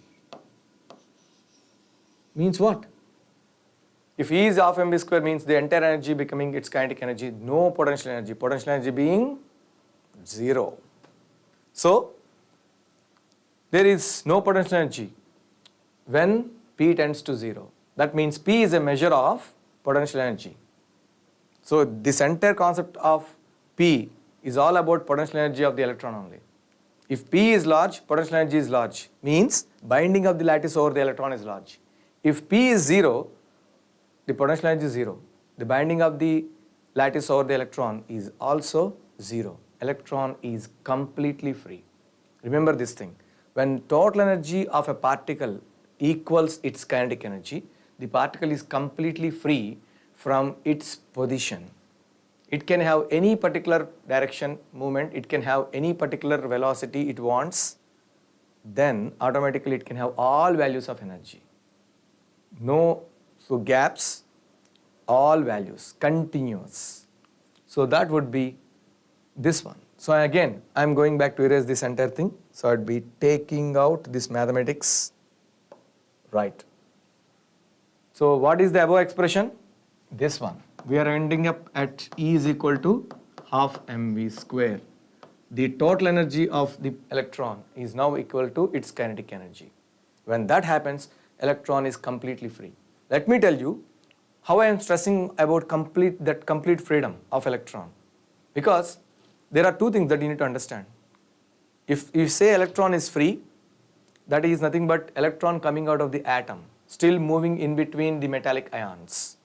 [SPEAKER 1] Means what? If E is half mv square means the entire energy becoming its kinetic energy, no potential energy being 0. So, there is no potential energy when P tends to 0. That means P is a measure of potential energy. So, this entire concept of P is all about potential energy of the electron only. If P is large, potential energy is large, means binding of the lattice over the electron is large. If P is 0, the potential energy is 0. The binding of the lattice over the electron is also 0. Electron is completely free. Remember this thing. When total energy of a particle equals its kinetic energy, the particle is completely free from its position. It can have any particular direction movement, it can have any particular velocity it wants, then automatically it can have all values of energy. No gaps, all values, continuous. So that would be this one. So again, I'm going back to erase this entire thing. So I'd be taking out this mathematics, right. So what is the above expression? This one. We are ending up at E is equal to half mv square. The total energy of the electron is now equal to its kinetic energy. When that happens, electron is completely free. Let me tell you how I am stressing about complete freedom of electron. Because there are two things that you need to understand. If you say electron is free, that is nothing but electron coming out of the atom, still moving in between the metallic ions.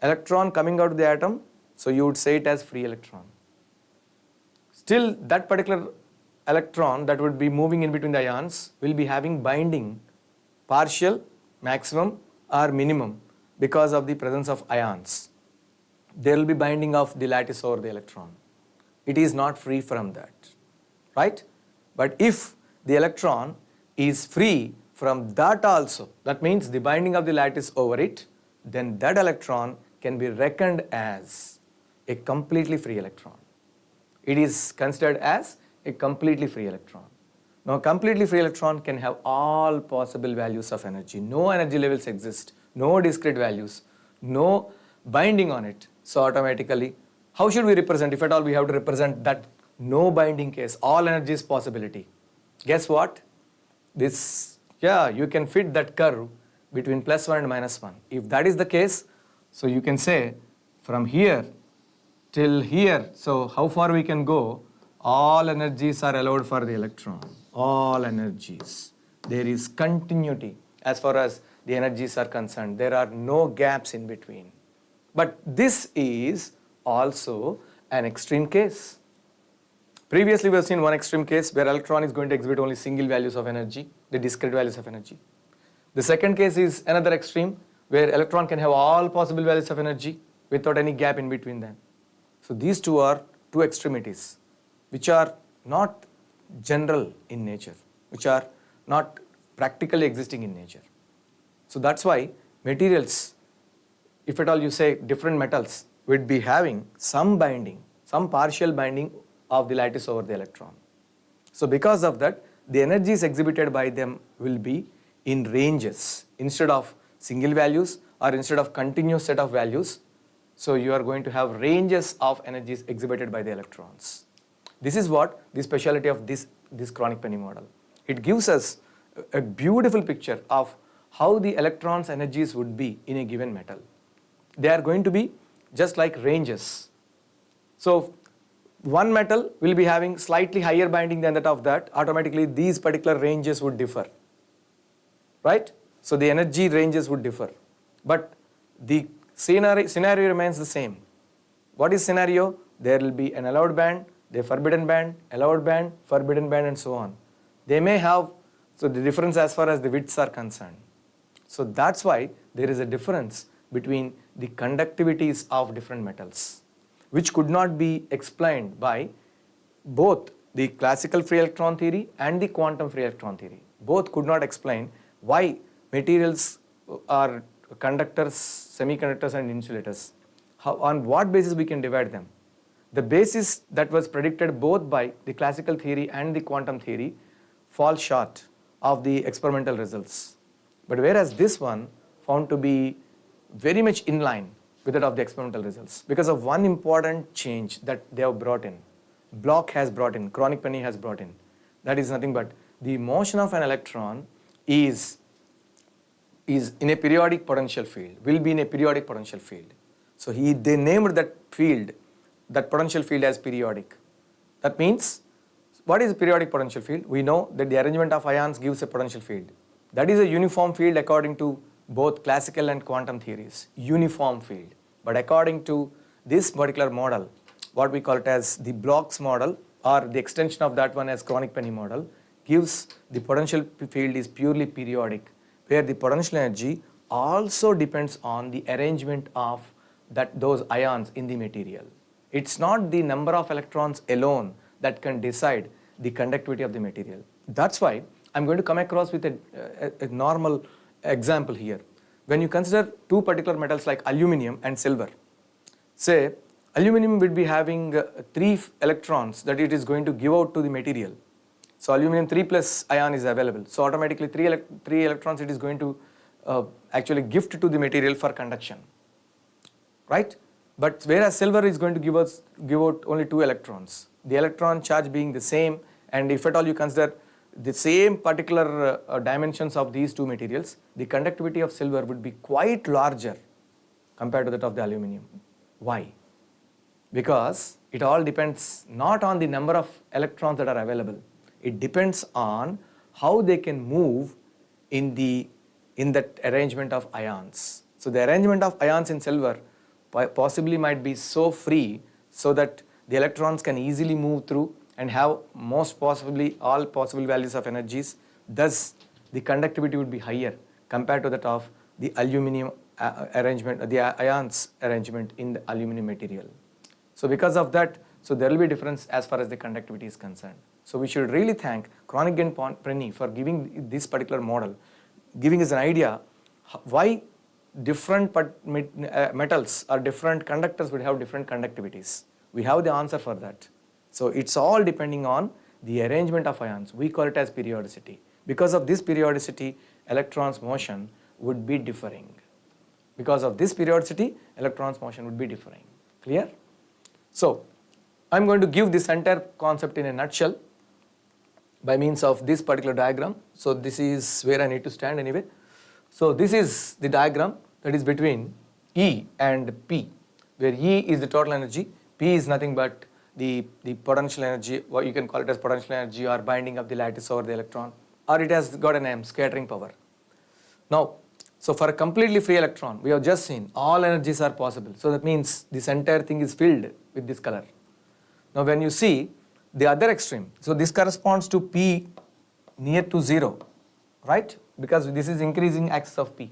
[SPEAKER 1] Electron coming out of the atom, so you would say it as free electron. Still, that particular electron that would be moving in between the ions will be having binding, partial, maximum or minimum because of the presence of ions. There will be binding of the lattice over the electron. It is not free from that, right? But if the electron is free from that also, that means the binding of the lattice over it, then that electron can be reckoned as a completely free electron. It is considered as a completely free electron. Now, a completely free electron can have all possible values of energy. No energy levels exist, no discrete values, no binding on it. So automatically, how should we represent? If at all we have to represent that no binding case, all energy is possibility. Guess what? You can fit that curve between +1 and -1. If that is the case, so you can say from here till here, so how far we can go, all energies are allowed for the electron. All energies. There is continuity as far as the energies are concerned. There are no gaps in between. But this is also an extreme case. Previously we have seen one extreme case where electron is going to exhibit only single values of energy, the discrete values of energy. The second case is another extreme where electron can have all possible values of energy without any gap in between them. So these two are two extremities which are not general in nature, which are not practically existing in nature. So that's why materials, if at all you say different metals, would be having some binding, some partial binding of the lattice over the electron. So because of that, the energies exhibited by them will be in ranges instead of single values or instead of continuous set of values. So you are going to have ranges of energies exhibited by the electrons. This is what the specialty of this chronic penny model. It gives us a beautiful picture of how the electrons' energies would be in a given metal. They are going to be just like ranges. So one metal will be having slightly higher binding than that of that. Automatically these particular ranges would differ, right? So the energy ranges would differ. But the scenario remains the same. What is scenario? There will be an allowed band, the forbidden band, allowed band, forbidden band, and so on. They may have, so the difference as far as the widths are concerned. So that's why there is a difference between the conductivities of different metals, which could not be explained by both the classical free electron theory and the quantum free electron theory. Both could not explain why materials are conductors, semiconductors, and insulators. On what basis we can divide them? The basis that was predicted both by the classical theory and the quantum theory falls short of the experimental results. But whereas this one found to be very much in line with that of the experimental results because of one important change that they have brought in. Bloch has brought in, chronic penny has brought in. That is nothing but the motion of an electron is in a periodic potential field, will be in a periodic potential field. So they named that field, that potential field as periodic. That means, what is a periodic potential field? We know that the arrangement of ions gives a potential field. That is a uniform field according to both classical and quantum theories, uniform field. But according to this particular model, what we call it as the Bloch's model or the extension of that one as chronic penny model, gives the potential field is purely periodic, where the potential energy also depends on the arrangement of those ions in the material. It's not the number of electrons alone that can decide the conductivity of the material. That's why I'm going to come across with a normal example here. When you consider two particular metals like aluminum and silver, say Aluminum will be having 3 electrons that it is going to give out to the material. So aluminum 3 plus ion is available. So automatically 3 electrons it is going to actually gift to the material for conduction, right? But whereas silver is going to give out only 2 electrons. The electron charge being the same, and if at all you consider the same particular dimensions of these 2 materials, the conductivity of silver would be quite larger compared to that of the aluminum. Why? Because it all depends not on the number of electrons that are available. It depends on how they can move in that arrangement of ions. So the arrangement of ions in silver possibly might be so free so that the electrons can easily move through and have most possibly all possible values of energies. Thus, the conductivity would be higher compared to that of the aluminum arrangement, the ions arrangement in the aluminum material. So because of that, so there will be difference as far as the conductivity is concerned. So we should really thank Kronig and Prenny for giving this particular model, giving us an idea why different metals or different conductors would have different conductivities. We have the answer for that. So it's all depending on the arrangement of ions. We call it as periodicity. Because of this periodicity, electrons motion would be differing. Because of this periodicity, electrons motion would be differing. Clear? So I'm going to give this entire concept in a nutshell by means of this particular diagram. So this is where I need to stand anyway. So this is the diagram that is between E and P, where E is the total energy, P is nothing but the potential energy, or you can call it as potential energy or binding of the lattice over the electron, or it has got a name, scattering power. Now, so for a completely free electron, we have just seen all energies are possible. So that means this entire thing is filled with this color. Now when you see the other extreme, so this corresponds to P near to 0, right? Because this is increasing axis of P.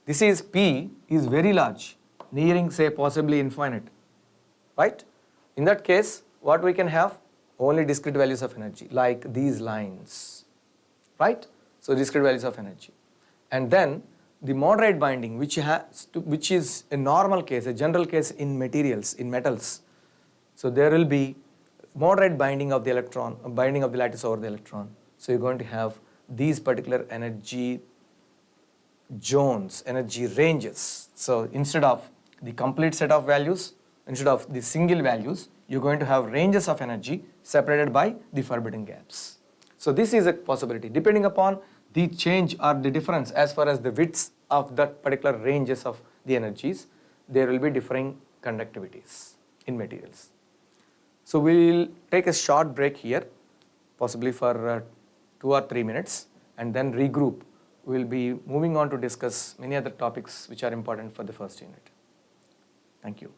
[SPEAKER 1] This is P is very large, nearing say possibly infinite, right? In that case, what we can have? Only discrete values of energy, like these lines, right? So discrete values of energy. And then the moderate binding, which is a normal case, a general case in materials, in metals. So there will be moderate binding of the electron, binding of the lattice over the electron. So you're going to have these particular energy zones, energy ranges. So instead of the complete set of values, instead of the single values, you're going to have ranges of energy separated by the forbidden gaps. So this is a possibility. Depending upon the change or the difference as far as the widths of that particular ranges of the energies, there will be differing conductivities in materials. So we'll take a short break here, possibly for 2 or 3 minutes, and then regroup. We'll be moving on to discuss many other topics which are important for the first unit. Thank you.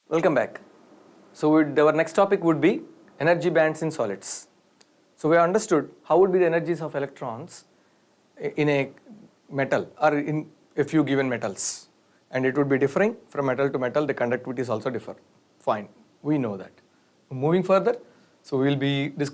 [SPEAKER 1] Welcome back. So our next topic would be energy bands in solids. So we understood how would be the energies of electrons in a metal or in a few given metals, and it would be differing from metal to metal. The conductivity is also differ. Fine, we know that. Moving further, so we will be discussing.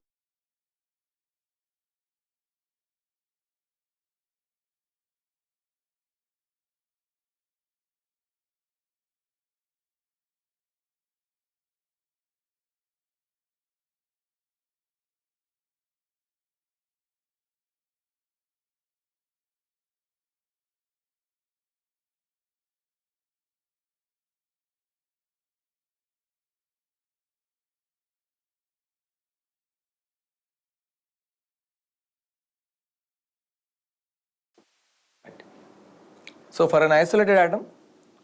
[SPEAKER 1] So for an isolated atom,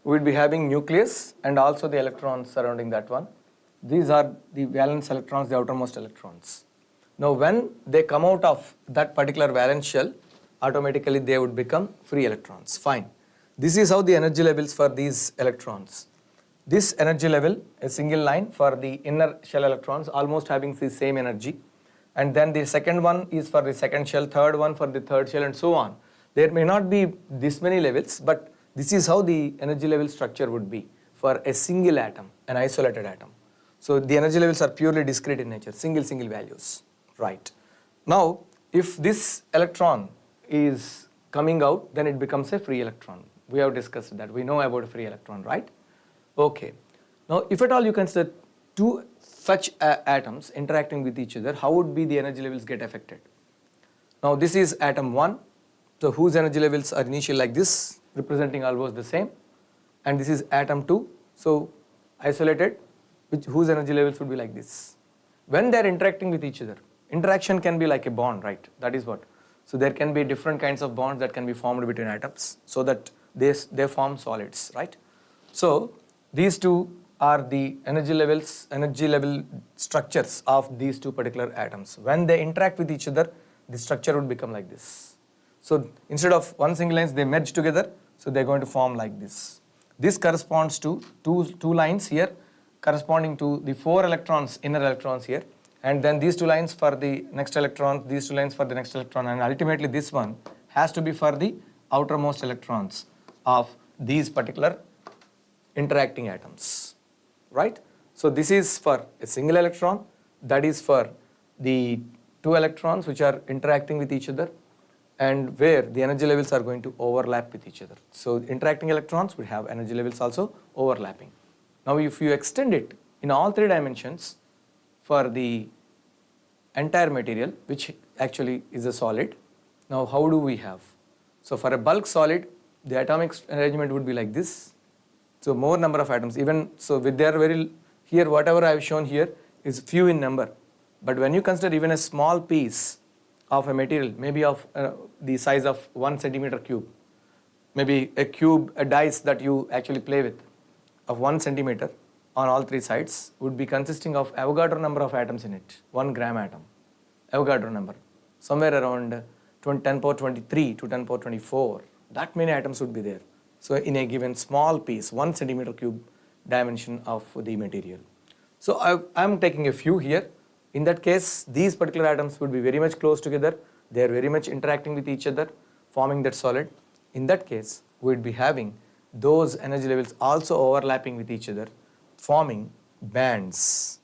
[SPEAKER 1] we will be having nucleus and also the electrons surrounding that one. These are the valence electrons, the outermost electrons. Now when they come out of that particular valence shell, automatically they would become free electrons. Fine. This is how the energy levels for these electrons. This energy level, a single line for the inner shell electrons almost having the same energy, and then the second one is for the second shell, third one for the third shell, and so on. There may not be this many levels, but this is how the energy level structure would be for a single atom, an isolated atom. So the energy levels are purely discrete in nature, single values, right? Now, if this electron is coming out, then it becomes a free electron. We have discussed that. We know about a free electron, right? Okay. Now, if at all you consider two such atoms interacting with each other, how would be the energy levels get affected? Now, this is atom 1, so whose energy levels are initially like this, representing almost the same, and this is atom 2, so isolated, whose energy levels would be like this. When they are interacting with each other, interaction can be like a bond, right? That is what. So there can be different kinds of bonds that can be formed between atoms, so that they form solids, right? So these two are the energy level structures of these two particular atoms. When they interact with each other, the structure would become like this. So instead of one single lines, they merge together, so they're going to form like this. This corresponds to two lines here corresponding to the 4 electrons, inner electrons here, and then these 2 lines for the next electron, these 2 lines for the next electron, and ultimately this one has to be for the outermost electrons of these particular interacting atoms, right? So this is for a single electron, that is for the 2 electrons which are interacting with each other, and where the energy levels are going to overlap with each other. So interacting electrons would have energy levels also overlapping. Now if you extend it in all 3 dimensions for the entire material, which actually is a solid, now how do we have? So for a bulk solid, the atomic arrangement would be like this. So more number of atoms, even so with their very, here whatever I have shown here is few in number, but when you consider even a small piece of a material, maybe of the size of 1 centimeter cube, maybe a cube, a dice that you actually play with of 1 centimeter on all 3 sides would be consisting of Avogadro number of atoms in it, 1 gram atom, Avogadro number, somewhere around 10 power 23 to 10 power 24, that many atoms would be there. So in a given small piece, 1 centimeter cube dimension of the material. So I am taking a few here. In that case, these particular atoms would be very much close together. They are very much interacting with each other, forming that solid. In that case, we would be having those energy levels also overlapping with each other, forming bands.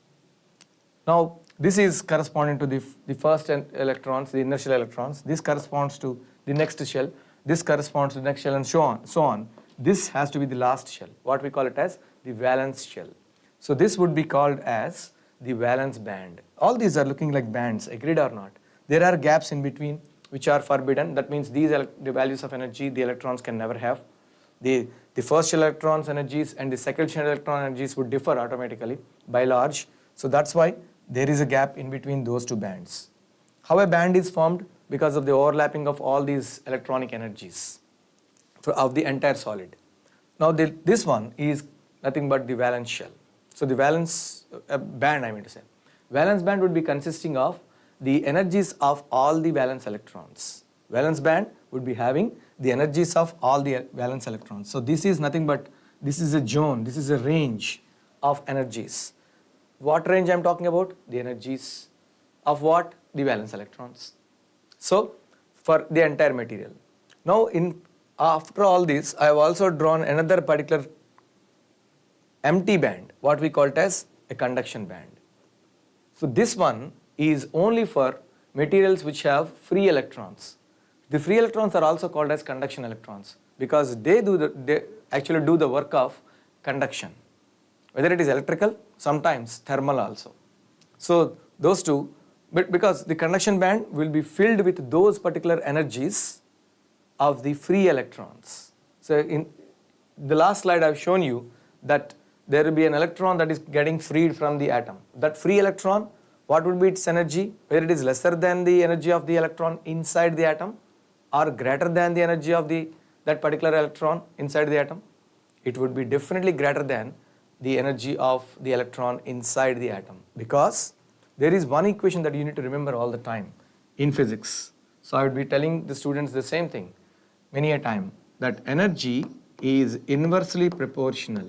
[SPEAKER 1] Now, this is corresponding to the first electrons, the inner shell electrons. This corresponds to the next shell. This corresponds to the next shell, and so on. This has to be the last shell, what we call it as the valence shell. So this would be called as the valence band. All these are looking like bands, agreed or not. There are gaps in between which are forbidden. That means these are the values of energy the electrons can never have. The first shell electrons energies and the second shell electron energies would differ automatically by large. So that's why there is a gap in between those two bands. How a band is formed? Because of the overlapping of all these electronic energies of the entire solid. Now this one is nothing but the valence shell. So the valence band, I mean to say. Valence band would be consisting of the energies of all the valence electrons. Valence band would be having the energies of all the valence electrons. So this is nothing but, this is a zone, this is a range of energies. What range I am talking about? The energies of what? The valence electrons. So for the entire material. Now after all this, I have also drawn another particular empty band, what we call it as a conduction band. So this one is only for materials which have free electrons. The free electrons are also called as conduction electrons because they actually do the work of conduction. Whether it is electrical, sometimes thermal also. So those two, but because the conduction band will be filled with those particular energies of the free electrons. So in the last slide I have shown you that there will be an electron that is getting freed from the atom. That free electron, what would be its energy? Whether it is lesser than the energy of the electron inside the atom or greater than the energy of that particular electron inside the atom, it would be definitely greater than the energy of the electron inside the atom, because there is one equation that you need to remember all the time in physics. So I would be telling the students the same thing many a time, that energy is inversely proportional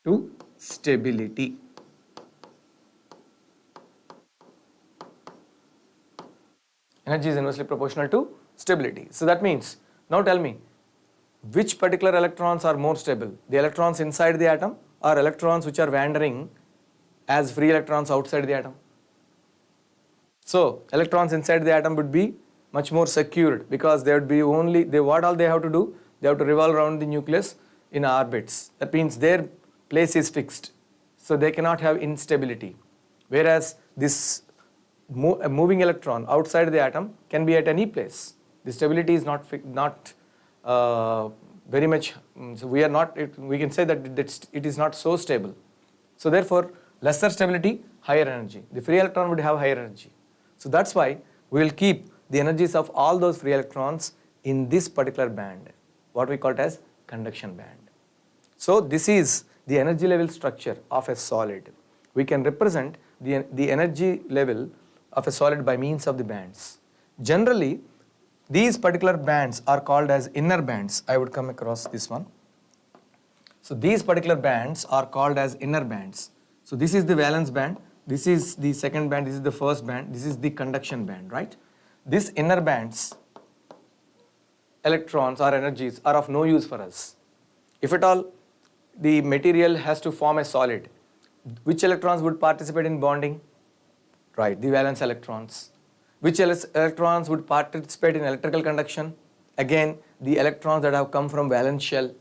[SPEAKER 1] to stability. Energy is inversely proportional to stability. So that means, now tell me, which particular electrons are more stable? The electrons inside the atom or electrons which are wandering as free electrons outside the atom? So electrons inside the atom would be much more secured because they would be what all they have to do? They have to revolve around the nucleus in orbits. That means their place is fixed. So they cannot have instability. Whereas this moving electron outside the atom can be at any place. The stability is not very much, so we can say that it is not so stable. So therefore, lesser stability, higher energy. The free electron would have higher energy. So that's why we will keep the energies of all those free electrons in this particular band, what we call it as conduction band. So this is the energy level structure of a solid. We can represent the energy level of a solid by means of the bands. Generally, these particular bands are called as inner bands. I would come across this one. So these particular bands are called as inner bands. So this is the valence band, this is the second band, this is the first band, this is the conduction band, right? These inner bands, electrons or energies are of no use for us. If at all the material has to form a solid, which electrons would participate in bonding? Right, the valence electrons. Which electrons would participate in electrical conduction? Again, the electrons that have come from valence shell.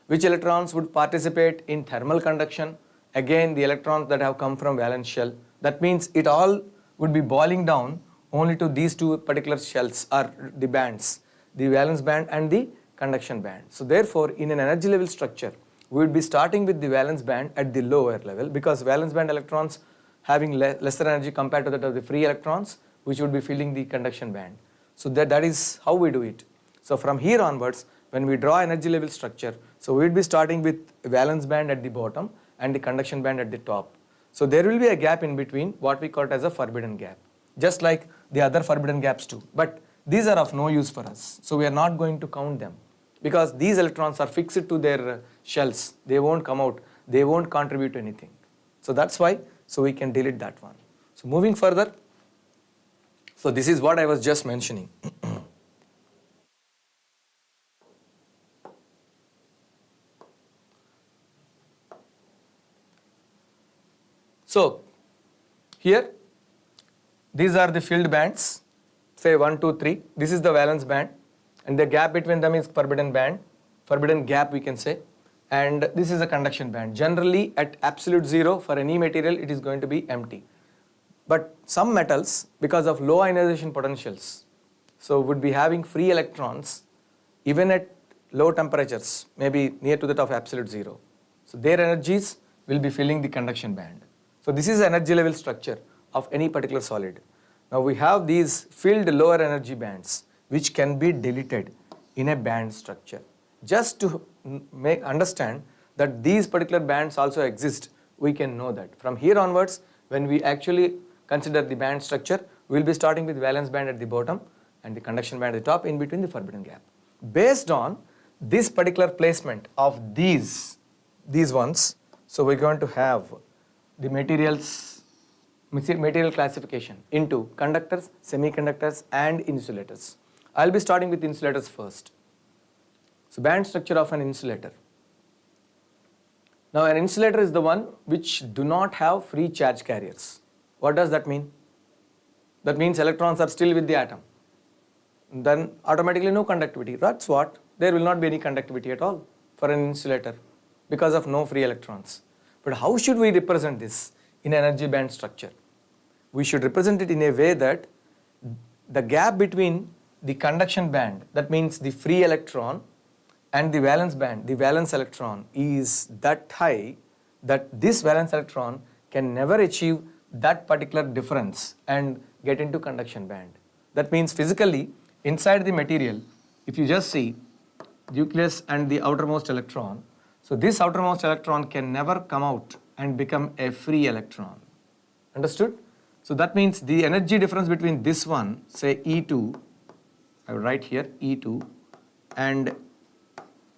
[SPEAKER 1] Which electrons would participate in thermal conduction? Again, the electrons that have come from valence shell. That means it all would be boiling down only to these two particular shells or the bands, the valence band and the conduction band. So therefore, in an energy level structure, we would be starting with the valence band at the lower level, because valence band electrons having lesser energy compared to that of the free electrons, which would be filling the conduction band. So that is how we do it. So from here onwards, when we draw energy level structure, so we would be starting with valence band at the bottom and the conduction band at the top. So there will be a gap in between, what we call it as a forbidden gap, just like the other forbidden gaps too. But these are of no use for us. So we are not going to count them, because these electrons are fixed to their shells. They won't come out. They won't contribute to anything. So that's why, so we can delete that one. So moving further, so this is what I was just mentioning. So here, these are the filled bands, say 1, 2, 3. This is the valence band, and the gap between them is forbidden band, forbidden gap we can say. And this is a conduction band. Generally at absolute zero for any material, it is going to be empty. But some metals, because of low ionization potentials, so would be having free electrons even at low temperatures, maybe near to that of absolute zero. So their energies will be filling the conduction band. So this is energy level structure of any particular solid. Now we have these filled lower energy bands which can be deleted in a band structure. Just to understand that these particular bands also exist, we can know that. From here onwards, when we actually consider the band structure, we will be starting with valence band at the bottom and the conduction band at the top, in between the forbidden gap. Based on this particular placement of these these ones. So we're going to have the material classification into conductors, semiconductors and insulators. I'll be starting with insulators first. So band structure of an insulator. Now an insulator is the one which do not have free charge carriers. What does that mean? That means electrons are still with the atom. Then automatically no conductivity. That's what. There will not be any conductivity at all for an insulator because of no free electrons. But how should we represent this in energy band structure? We should represent it in a way that the gap between the conduction band, that means the free electron, and the valence band, the valence electron, is that high that this valence electron can never achieve that particular difference and get into conduction band. That means physically inside the material, if you just see nucleus and the outermost electron, so this outermost electron can never come out and become a free electron. Understood? So that means the energy difference between this one, say E2, I will write here E2, and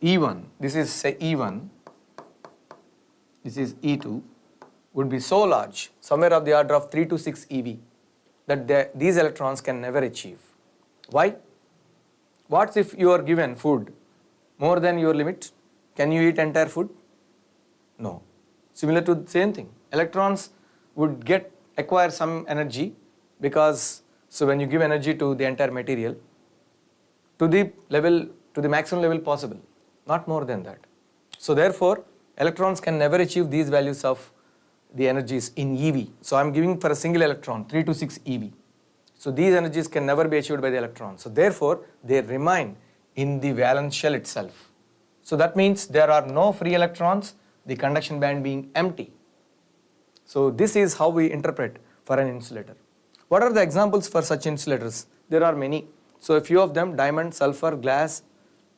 [SPEAKER 1] E1, this is say E1, this is E2, would be so large, somewhere of the order of 3 to 6 eV, that these electrons can never achieve. Why? What if you are given food more than your limit? Can you eat entire food? No. Similar to the same thing. Electrons would acquire some energy because, so when you give energy to the entire material, to the maximum level possible, not more than that. So therefore, electrons can never achieve these values of the energies in eV. So I'm giving for a single electron 3 to 6 eV. So these energies can never be achieved by the electron. So therefore, they remain in the valence shell itself. So that means there are no free electrons, the conduction band being empty. So this is how we interpret for an insulator. What are the examples for such insulators? There are many. So a few of them, diamond, sulfur, glass,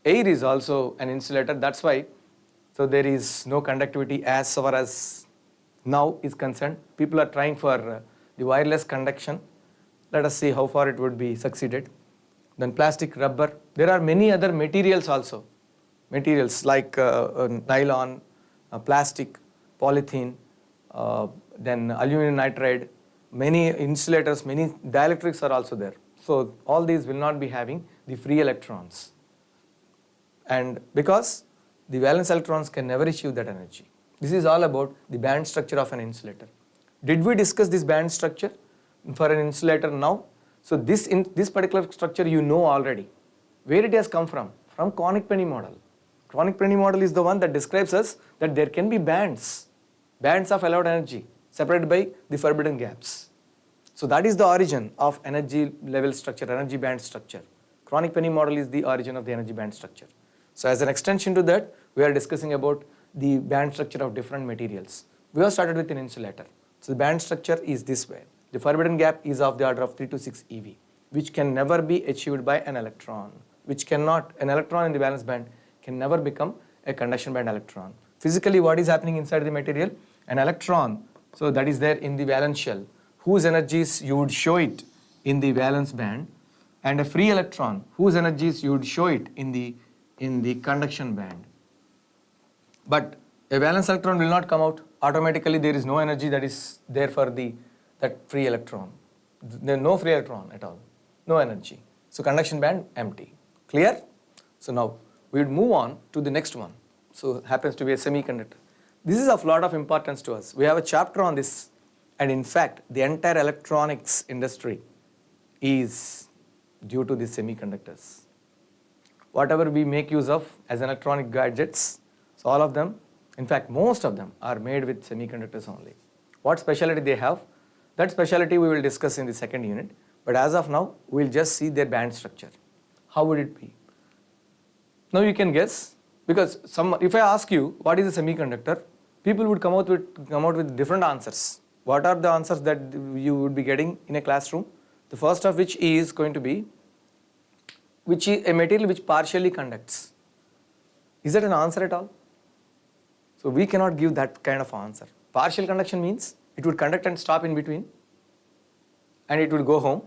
[SPEAKER 1] air is also an insulator. That's why, so there is no conductivity as far as now is concerned. People are trying for the wireless conduction. Let us see how far it would be succeeded. Then plastic, rubber. There are many other materials also. Materials like nylon, plastic, polythene, then aluminum nitride. Many insulators, many dielectrics are also there. So all these will not be having the free electrons. And because the valence electrons can never achieve that energy. This is all about the band structure of an insulator. Did we discuss this band structure for an insulator now? So this particular structure you know already. Where it has come from? From Conic-Penny model. Conic-Penny model is the one that describes us that there can be bands of allowed energy separated by the forbidden gaps. So that is the origin of energy level structure, energy band structure. Conic-Penny model is the origin of the energy band structure. So as an extension to that, we are discussing about the band structure of different materials. We have started with an insulator. So the band structure is this way. The forbidden gap is of the order of 3 to 6 eV, which can never be achieved by an electron, an electron in the valence band can never become a conduction band electron. Physically, what is happening inside the material? An electron, so that is there in the valence shell, whose energies you would show it in the valence band, and a free electron, whose energies you would show it in the conduction band. But a valence electron will not come out. Automatically there is no energy that is there for that free electron. There is no free electron at all. No energy. So conduction band empty. Clear? So now we would move on to the next one. So happens to be a semiconductor. This is of lot of importance to us. We have a chapter on this, and in fact the entire electronics industry is due to these semiconductors. Whatever we make use of as electronic gadgets, so all of them, in fact most of them are made with semiconductors only. What specialty they have? That specialty we will discuss in the second unit, but as of now we will just see their band structure. How would it be? Now you can guess, because if I ask you what is a semiconductor, people would come out with different answers. What are the answers that you would be getting in a classroom? The first of which is going to be, which is a material which partially conducts. Is that an answer at all? So we cannot give that kind of answer. Partial conduction means it would conduct and stop in between, and it would go home.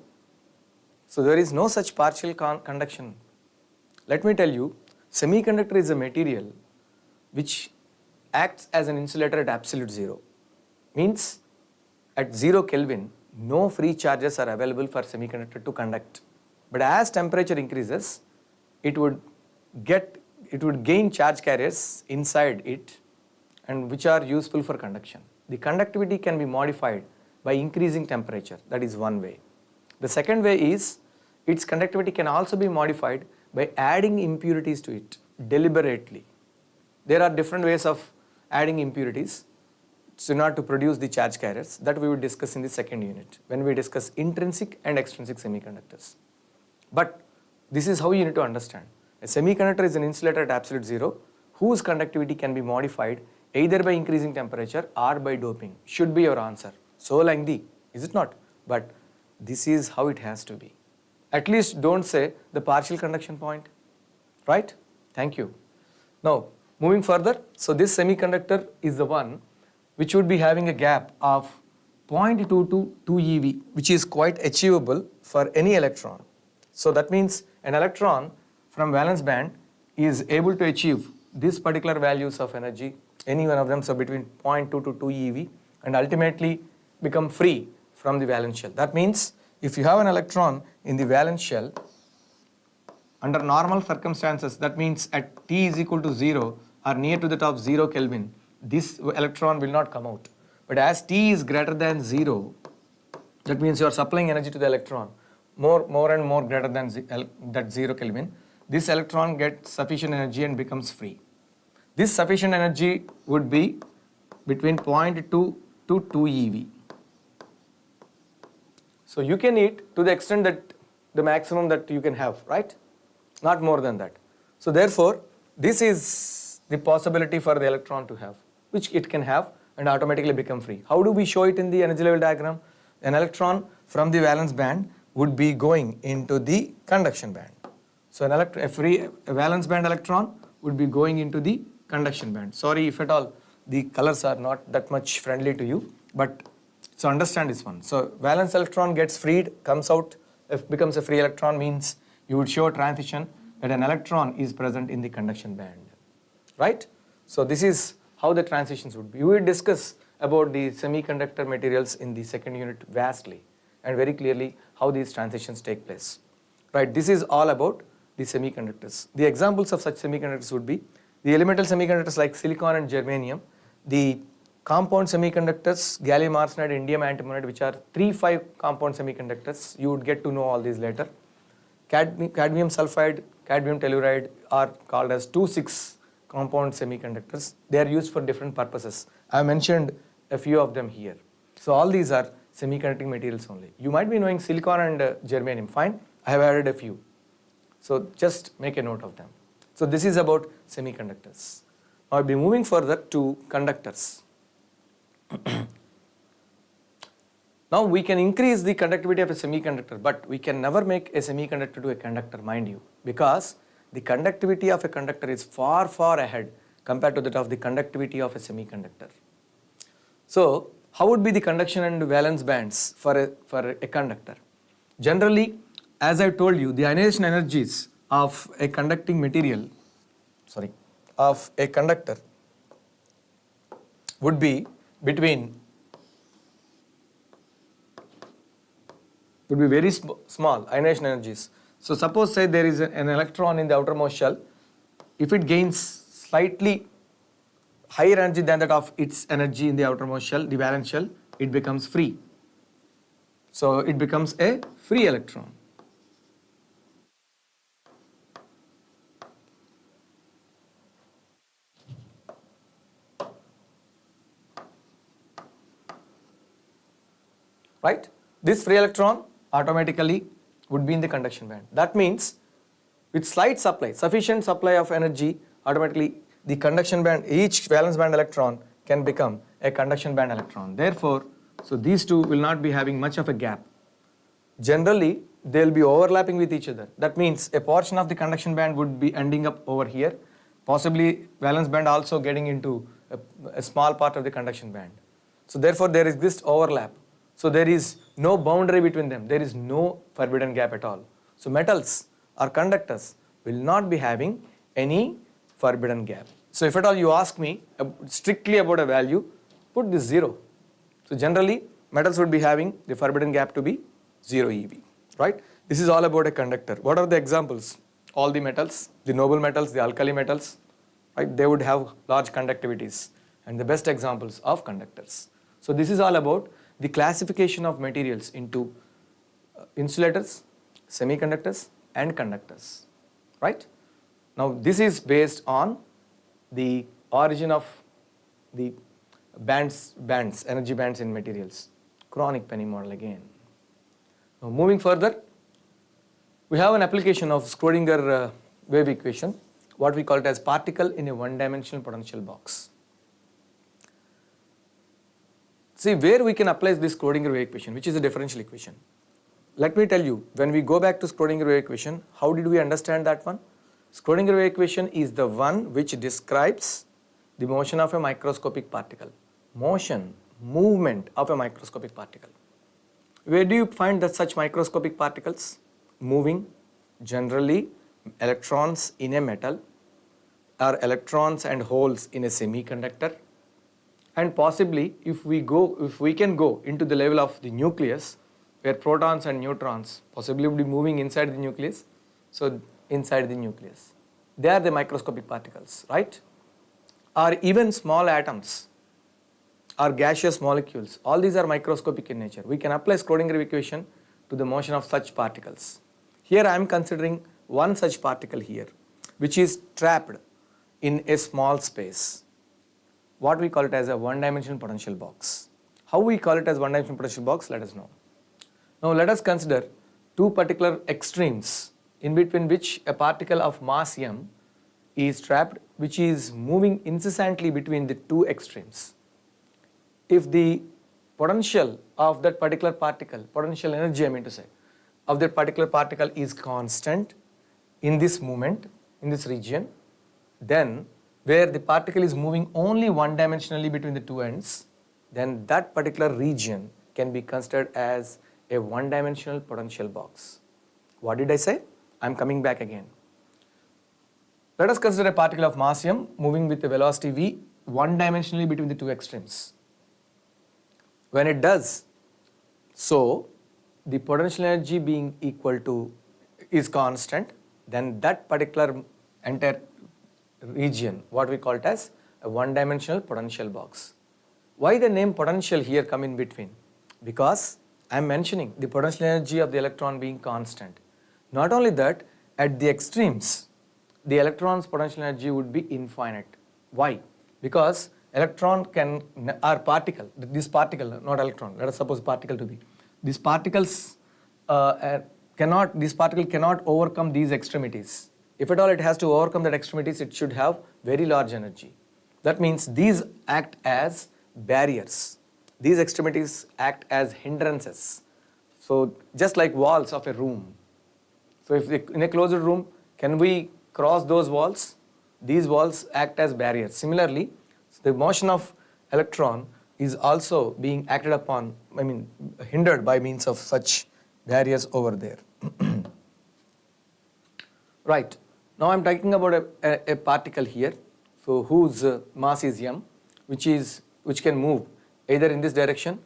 [SPEAKER 1] So there is no such partial conduction. Let me tell you, semiconductor is a material which acts as an insulator at absolute zero. Means at 0 Kelvin, no free charges are available for semiconductor to conduct. But as temperature increases, it would gain charge carriers inside it, and which are useful for conduction. The conductivity can be modified by increasing temperature. That is one way. The second way is its conductivity can also be modified by adding impurities to it deliberately. There are different ways of adding impurities in order to produce the charge carriers that we will discuss in the second unit when we discuss intrinsic and extrinsic semiconductors. But this is how you need to understand. A semiconductor is an insulator at absolute zero whose conductivity can be modified either by increasing temperature or by doping. Should be your answer. So lengthy, is it not? But this is how it has to be. At least don't say the partial conduction point, right? Thank you. Now, moving further, so this semiconductor is the one which would be having a gap of 0.2 to 2 eV, which is quite achievable for any electron. So that means an electron from valence band is able to achieve these particular values of energy, any one of them, so between 0.2 to 2 eV, and ultimately become free from the valence shell. That means if you have an electron in the valence shell, under normal circumstances, that means at T is equal to 0 or near to the top 0 Kelvin, this electron will not come out. But as T is greater than 0, that means you are supplying energy to the electron, more and more greater than that 0 Kelvin, this electron gets sufficient energy and becomes free. This sufficient energy would be between 0.2 to 2 eV. So you can eat to the extent that the maximum that you can have, right? Not more than that. So therefore, this is the possibility for the electron to have, which it can have and automatically become free. How do we show it in the energy level diagram? An electron from the valence band would be going into the conduction band. So a valence band electron would be going into the conduction band. Sorry if at all the colors are not that much friendly to you, but so understand this one. So valence electron gets freed, comes out, becomes a free electron, means you would show a transition that an electron is present in the conduction band, right? So this is how the transitions would be. We will discuss about the semiconductor materials in the second unit vastly and very clearly how these transitions take place, right? This is all about the semiconductors. The examples of such semiconductors would be the elemental semiconductors like silicon and germanium, the compound semiconductors, gallium arsenide, indium antimonide, which are 3-5 compound semiconductors. You would get to know all these later. Cadmium sulfide, cadmium telluride are called as 2,6 compound semiconductors. They are used for different purposes. I have mentioned a few of them here. So all these are semiconducting materials only. You might be knowing silicon and germanium, fine. I have added a few. So just make a note of them. So this is about semiconductors. Now I'll be moving further to conductors. Now we can increase the conductivity of a semiconductor, but we can never make a semiconductor to a conductor, mind you, because the conductivity of a conductor is far, far ahead compared to that of the conductivity of a semiconductor. So how would be the conduction and valence bands for a conductor? Generally, as I told you, the ionization energies of a conducting material, of a conductor would be very small ionization energies. So suppose say there is an electron in the outermost shell. If it gains slightly higher energy than that of its energy in the outermost shell, the valence shell, it becomes free. So it becomes a free electron. Right? This free electron automatically would be in the conduction band. That means with slight supply, sufficient supply of energy, automatically the conduction band, each valence band electron can become a conduction band electron. Therefore, so these two will not be having much of a gap. Generally, they will be overlapping with each other. That means a portion of the conduction band would be ending up over here, possibly valence band also getting into a small part of the conduction band. So therefore, there is this overlap. So there is no boundary between them. There is no forbidden gap at all. So metals or conductors will not be having any forbidden gap. So if at all you ask me strictly about a value, put this 0. So generally metals would be having the forbidden gap to be 0 eV, right? This is all about a conductor. What are the examples? All the metals, the noble metals, the alkali metals, right? They would have large conductivities and the best examples of conductors. So this is all about the classification of materials into insulators, semiconductors and conductors, right? Now this is based on the origin of the bands, energy bands in materials. Chronic penny model again. Now moving further, we have an application of Schrodinger wave equation, what we call it as particle in a one-dimensional potential box. See where we can apply this Schrodinger wave equation, which is a differential equation. Let me tell you, when we go back to Schrodinger wave equation, how did we understand that one? Schrodinger wave equation is the one which describes the motion of a microscopic particle. Movement of a microscopic particle. Where do you find that such microscopic particles? Moving, generally electrons in a metal or electrons and holes in a semiconductor, and possibly if we can go into the level of the nucleus where protons and neutrons possibly would be moving inside the nucleus. So inside the nucleus, they are the microscopic particles, right? Or even small atoms or gaseous molecules, all these are microscopic in nature. We can apply Schrodinger equation to the motion of such particles. Here I am considering one such particle here, which is trapped in a small space. What we call it as a one-dimensional potential box. How we call it as one-dimensional potential box, let us know. Now let us consider two particular extremes in between which a particle of mass m is trapped, which is moving incessantly between the two extremes. If the potential of that particular particle, potential energy I mean to say, of that particular particle is constant in this movement, in this region, then where the particle is moving only one-dimensionally between the two ends, then that particular region can be considered as a one-dimensional potential box. What did I say? I am coming back again. Let us consider a particle of mass m moving with a velocity v one-dimensionally between the two extremes. When it does so, the potential energy being equal to is constant, then that particular entire region, what we call it as a one-dimensional potential box. Why the name potential here come in between? Because I am mentioning the potential energy of the electron being constant. Not only that, at the extremes, the electron's potential energy would be infinite. Why? Because electron can, or particle, this particle, not electron, let us suppose particle to be, these particles this particle cannot overcome these extremities. If at all it has to overcome that extremities, it should have very large energy. That means these act as barriers. These extremities act as hindrances. So just like walls of a room. So if in a closed room, can we cross those walls? These walls act as barriers. Similarly, the motion of electron is also being acted upon, hindered by means of such barriers over there. Right. Now I am talking about a particle here, so whose mass is m, which can move either in this direction,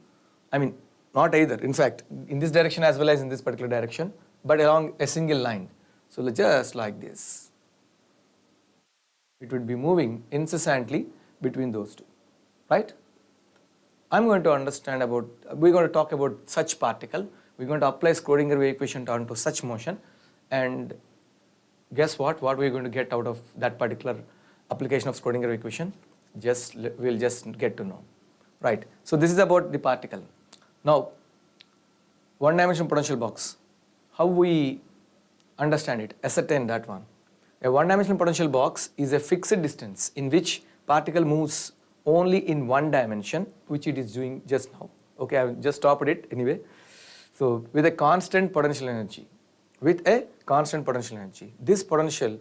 [SPEAKER 1] not either, in fact, in this direction as well as in this particular direction, but along a single line. So just like this. It would be moving incessantly between those two, right? we're going to talk about such particle. We're going to apply Schrodinger wave equation onto such motion, and guess what we're going to get out of that particular application of Schrodinger wave equation? We'll just get to know, right? So this is about the particle. Now, one-dimensional potential box, how we understand it, ascertain that one. A one-dimensional potential box is a fixed distance in which particle moves only in one dimension, which it is doing just now. Okay, I've just stopped it anyway. So with a constant potential energy, this potential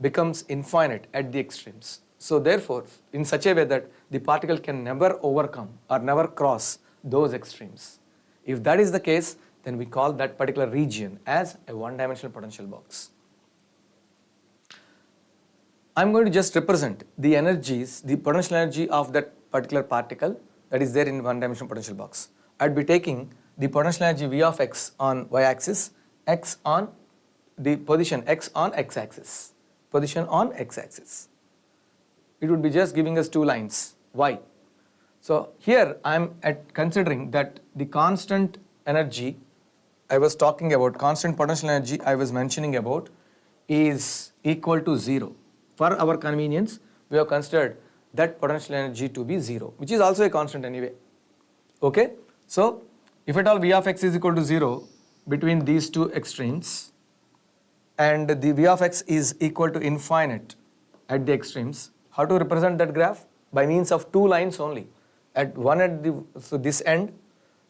[SPEAKER 1] becomes infinite at the extremes. So therefore, in such a way that the particle can never overcome or never cross those extremes. If that is the case, then we call that particular region as a one-dimensional potential box. I'm going to just represent the energies, the potential energy of that particular particle that is there in one-dimensional potential box. I'd be taking the potential energy V of x on y-axis, x on the position x on x-axis, position on x-axis. It would be just giving us two lines, y. So here I am considering that the constant energy I was talking about, constant potential energy I was mentioning about, is equal to 0. For our convenience, we have considered that potential energy to be 0, which is also a constant anyway. Okay? So if at all V of x is equal to 0 between these two extremes, and the V of x is equal to infinite at the extremes, how to represent that graph? By means of two lines only. At one at the, so this end,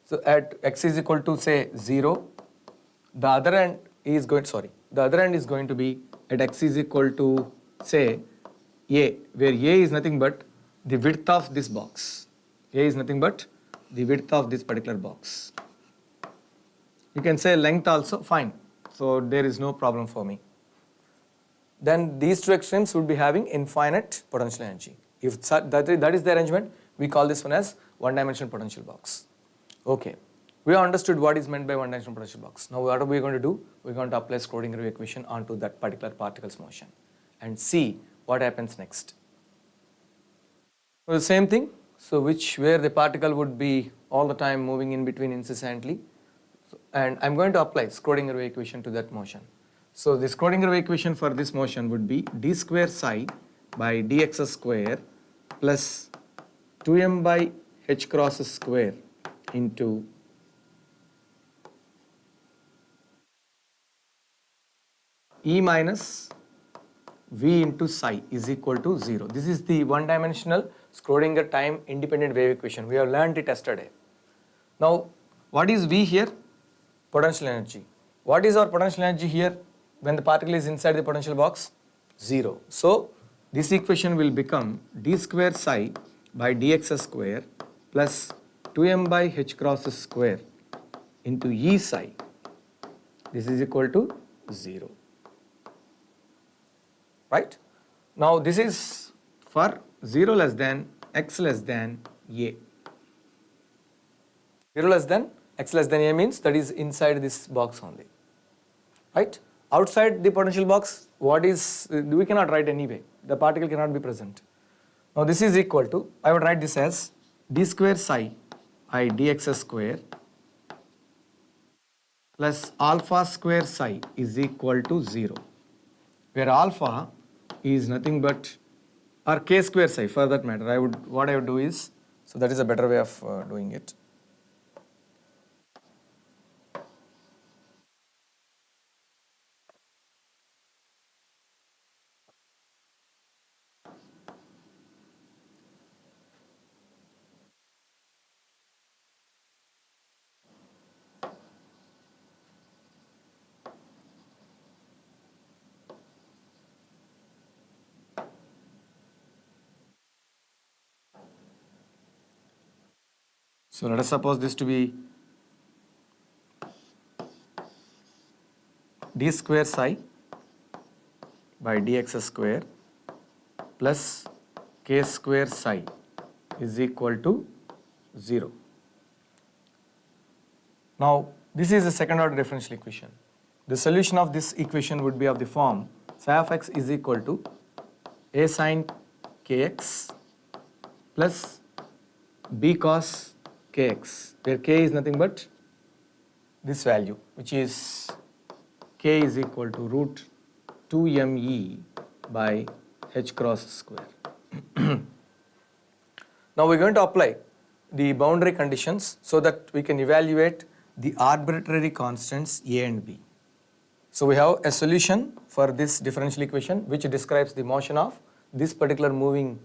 [SPEAKER 1] so at x is equal to say 0, the other end is going, the other end is going to be at x is equal to say a, where a is nothing but the width of this box. A is nothing but the width of this particular box. You can say length also, fine. So there is no problem for me. Then these two extremes would be having infinite potential energy. If that is the arrangement, we call this one as one-dimensional potential box. Okay, we have understood what is meant by one-dimensional potential box. Now what are we going to do? We're going to apply Schrodinger equation onto that particular particle's motion and see what happens next. So the same thing, so where the particle would be all the time moving in between incessantly, and I'm going to apply Schrodinger equation to that motion. So the Schrodinger equation for this motion would be d square psi by dx square plus 2m by h cross square into E minus V into psi is equal to 0. This is the one-dimensional Schrodinger time independent wave equation. We have learned it yesterday. Now, what is V here? Potential energy. What is our potential energy here when the particle is inside the potential box? 0. So, this equation will become d square psi by dx square plus 2m by h cross square into E psi. This is equal to 0. Right? Now this is for 0 less than x less than a. 0 less than x less than a means that is inside this box only. Right? Outside the potential box, what is, we cannot write anyway. The particle cannot be present. Now this is equal to, I would write this as d square psi I dx square plus alpha square psi is equal to 0, where alpha is nothing but, or k square psi for that matter. What I would do is, so that is a better way of doing it. So let us suppose this to be d square psi by dx square plus k square psi is equal to 0. Now this is the second order differential equation. The solution of this equation would be of the form psi of x is equal to a sin kx plus b cos kx, where k is nothing but this value, which is k is equal to root 2me by h cross square. Now we're going to apply the boundary conditions so that we can evaluate the arbitrary constants a and b. So we have a solution for this differential equation which describes the motion of this particular moving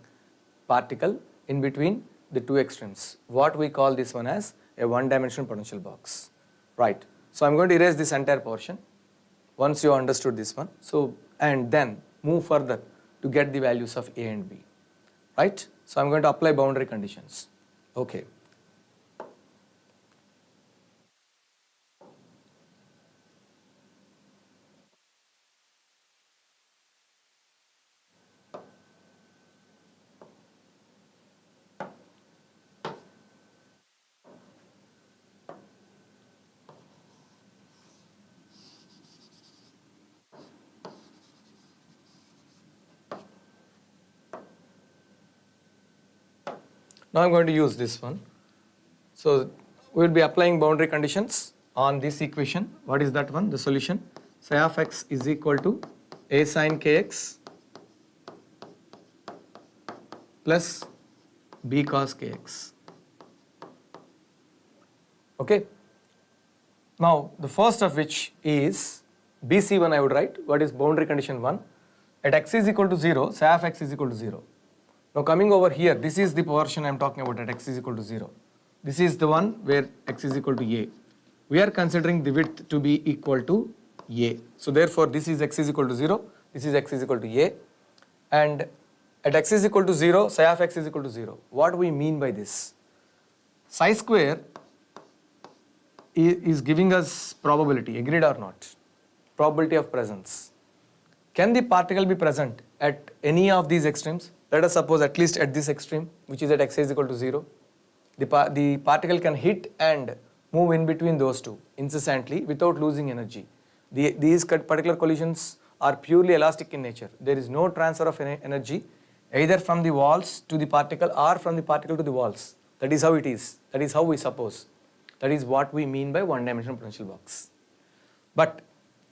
[SPEAKER 1] particle in between the two extremes. What we call this one as a one-dimensional potential box. Right. So I'm going to erase this entire portion once you understood this one. So, and then move further to get the values of a and b. Right. So I'm going to apply boundary conditions. Okay. Now I'm going to use this one. So we will be applying boundary conditions on this equation. What is that one? The solution. Psi of x is equal to a sin kx plus b cos kx. Okay. Now the first of which is BC1 I would write. What is boundary condition 1? At x is equal to 0, psi of x is equal to 0. Now coming over here, this is the portion I am talking about at x is equal to 0. This is the one where x is equal to a. We are considering the width to be equal to a. So therefore this is x is equal to 0, this is x is equal to a, and at x is equal to 0, psi of x is equal to 0. What do we mean by this? Psi square is giving us probability, agreed or not? Probability of presence. Can the particle be present at any of these extremes? Let us suppose at least at this extreme, which is at x is equal to 0. The particle can hit and move in between those two incessantly without losing energy. These particular collisions are purely elastic in nature. There is no transfer of energy either from the walls to the particle or from the particle to the walls. That is how it is. That is how we suppose. That is what we mean by one-dimensional potential box. But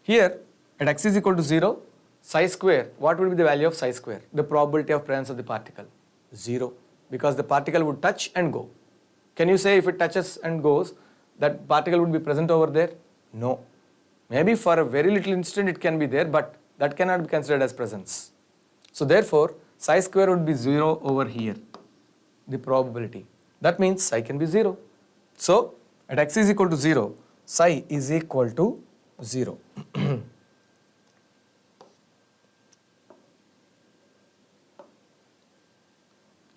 [SPEAKER 1] here at x is equal to 0, psi square, what would be the value of psi square? The probability of presence of the particle, 0, because the particle would touch and go. Can you say if it touches and goes, that particle would be present over there? No. Maybe for a very little instant it can be there, but that cannot be considered as presence. So therefore, psi square would be 0 over here, the probability. That means psi can be 0. So at x is equal to 0, psi is equal to 0.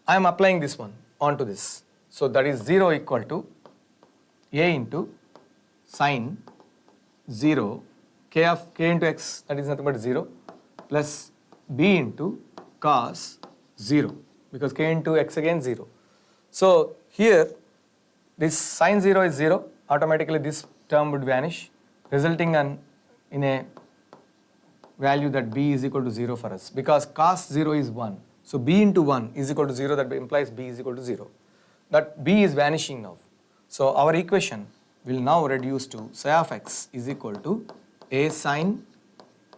[SPEAKER 1] I am applying this one onto this. So that is 0 equal to a into sine 0 k into x, that is nothing but 0, plus b into cos 0, because k into x again 0. So here this sine 0 is 0, automatically this term would vanish, resulting in a value that b is equal to 0 for us, because cos 0 is 1. So b into 1 is equal to 0, that implies b is equal to 0. That b is vanishing now. So our equation will now reduce to psi of x is equal to a sin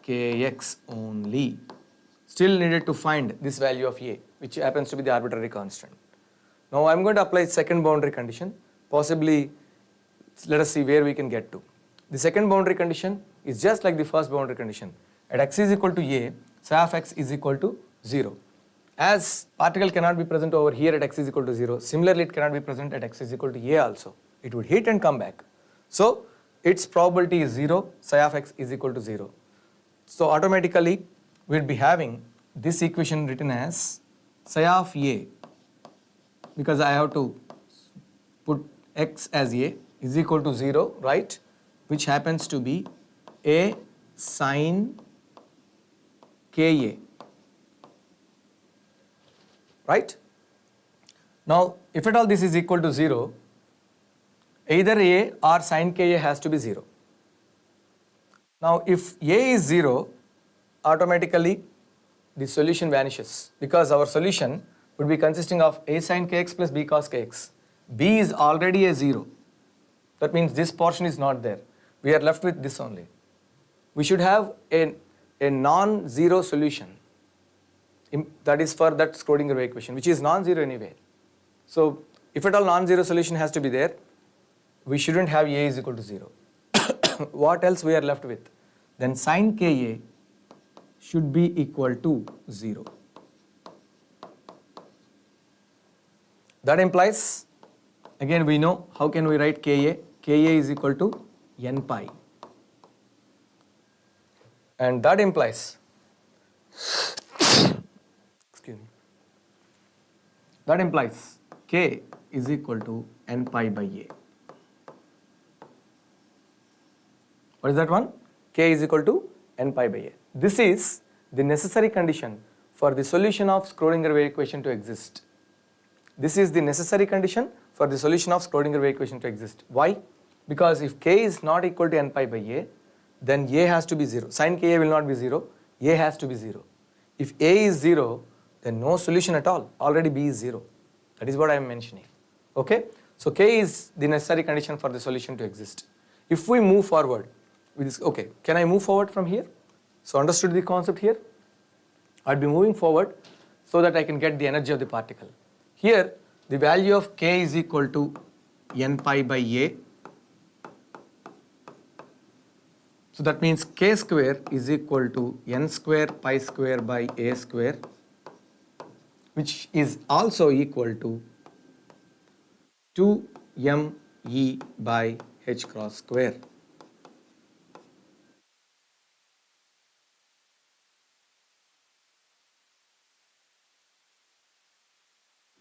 [SPEAKER 1] kx only. Still needed to find this value of a, which happens to be the arbitrary constant. Now I am going to apply second boundary condition. Possibly, let us see where we can get to. The second boundary condition is just like the first boundary condition. At x is equal to a, psi of x is equal to 0. As particle cannot be present over here at x is equal to 0, similarly it cannot be present at x is equal to a also. It would hit and come back. So its probability is 0, psi of x is equal to 0. So automatically we will be having this equation written as psi of a, because I have to put x as a, is equal to 0, right, which happens to be a sin ka, right? Now if at all this is equal to 0, either a or sin ka has to be 0. Now if a is 0, automatically the solution vanishes, because our solution would be consisting of a sin kx plus b cos kx. b is already a 0. That means this portion is not there. We are left with this only. We should have a non-zero solution. That is for that Schrodinger wave equation, which is non-zero anyway. So if at all non-zero solution has to be there, we shouldn't have a is equal to 0. What else we are left with? Then sin ka should be equal to 0. That implies, again we know, how can we write ka? Ka is equal to n pi. And that implies, excuse me, that implies k is equal to n pi by a. What is that one? K is equal to n pi by a. This is the necessary condition for the solution of Schrodinger wave equation to exist. This is the necessary condition for the solution of Schrodinger wave equation to exist. Why? Because if k is not equal to n pi by a, then a has to be 0. Sin ka will not be 0, a has to be 0. If a is 0, then no solution at all. Already b is 0. That is what I am mentioning. Okay? So K is the necessary condition for the solution to exist. If we move forward with this, okay, can I move forward from here? So understood the concept here? I'll be moving forward so that I can get the energy of the particle. Here, the value of K is equal to n pi by A. So that means K square is equal to n square pi square by A square, which is also equal to 2me by h cross square.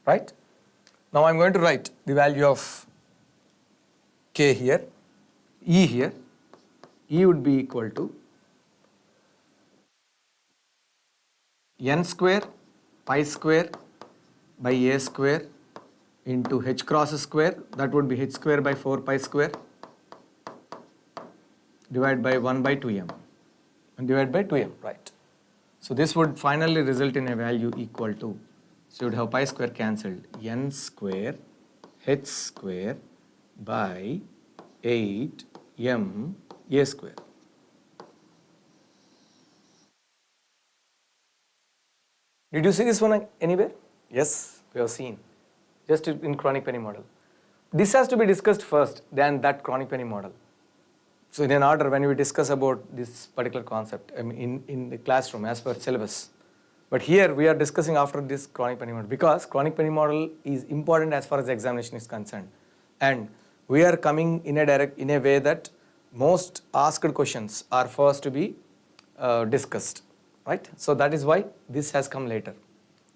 [SPEAKER 1] Right? Now I'm going to write the value of K here, E here. E would be equal to n square pi square by A square into h cross square, that would be h square by 4 pi square divided by 1 by 2m and divided by 2m, right? So this would finally result in a value equal to, so you would have pi square cancelled, n square h square by 8m A square. Did you see this one anywhere? Yes, we have seen. Just in chronic penny model. This has to be discussed first, then that chronic penny model. So in an order, when we discuss about this particular concept, I mean in the classroom as per syllabus. But here we are discussing after this chronic penny model, because chronic penny model is important as far as the examination is concerned. And we are coming in a way that most asked questions are first to be discussed, right? So that is why this has come later.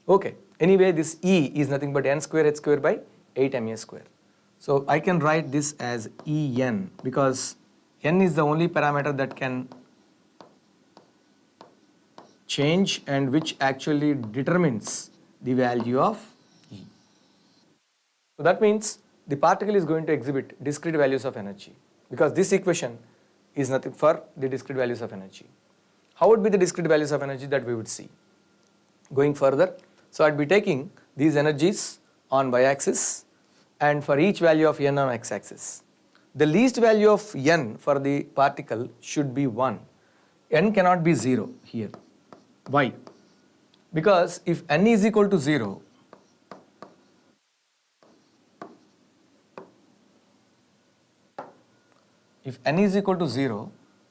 [SPEAKER 1] Okay, anyway, this E is nothing but n square h square by 8ma square. So I can write this as En, because n is the only parameter that can change and which actually determines the value of E. So that means the particle is going to exhibit discrete values of energy, because this equation is nothing for the discrete values of energy. How would be the discrete values of energy that we would see? Going further, so I'd be taking these energies on y-axis and for each value of n on x-axis. The least value of n for the particle should be 1. N cannot be 0 here. Why? Because if n is equal to 0,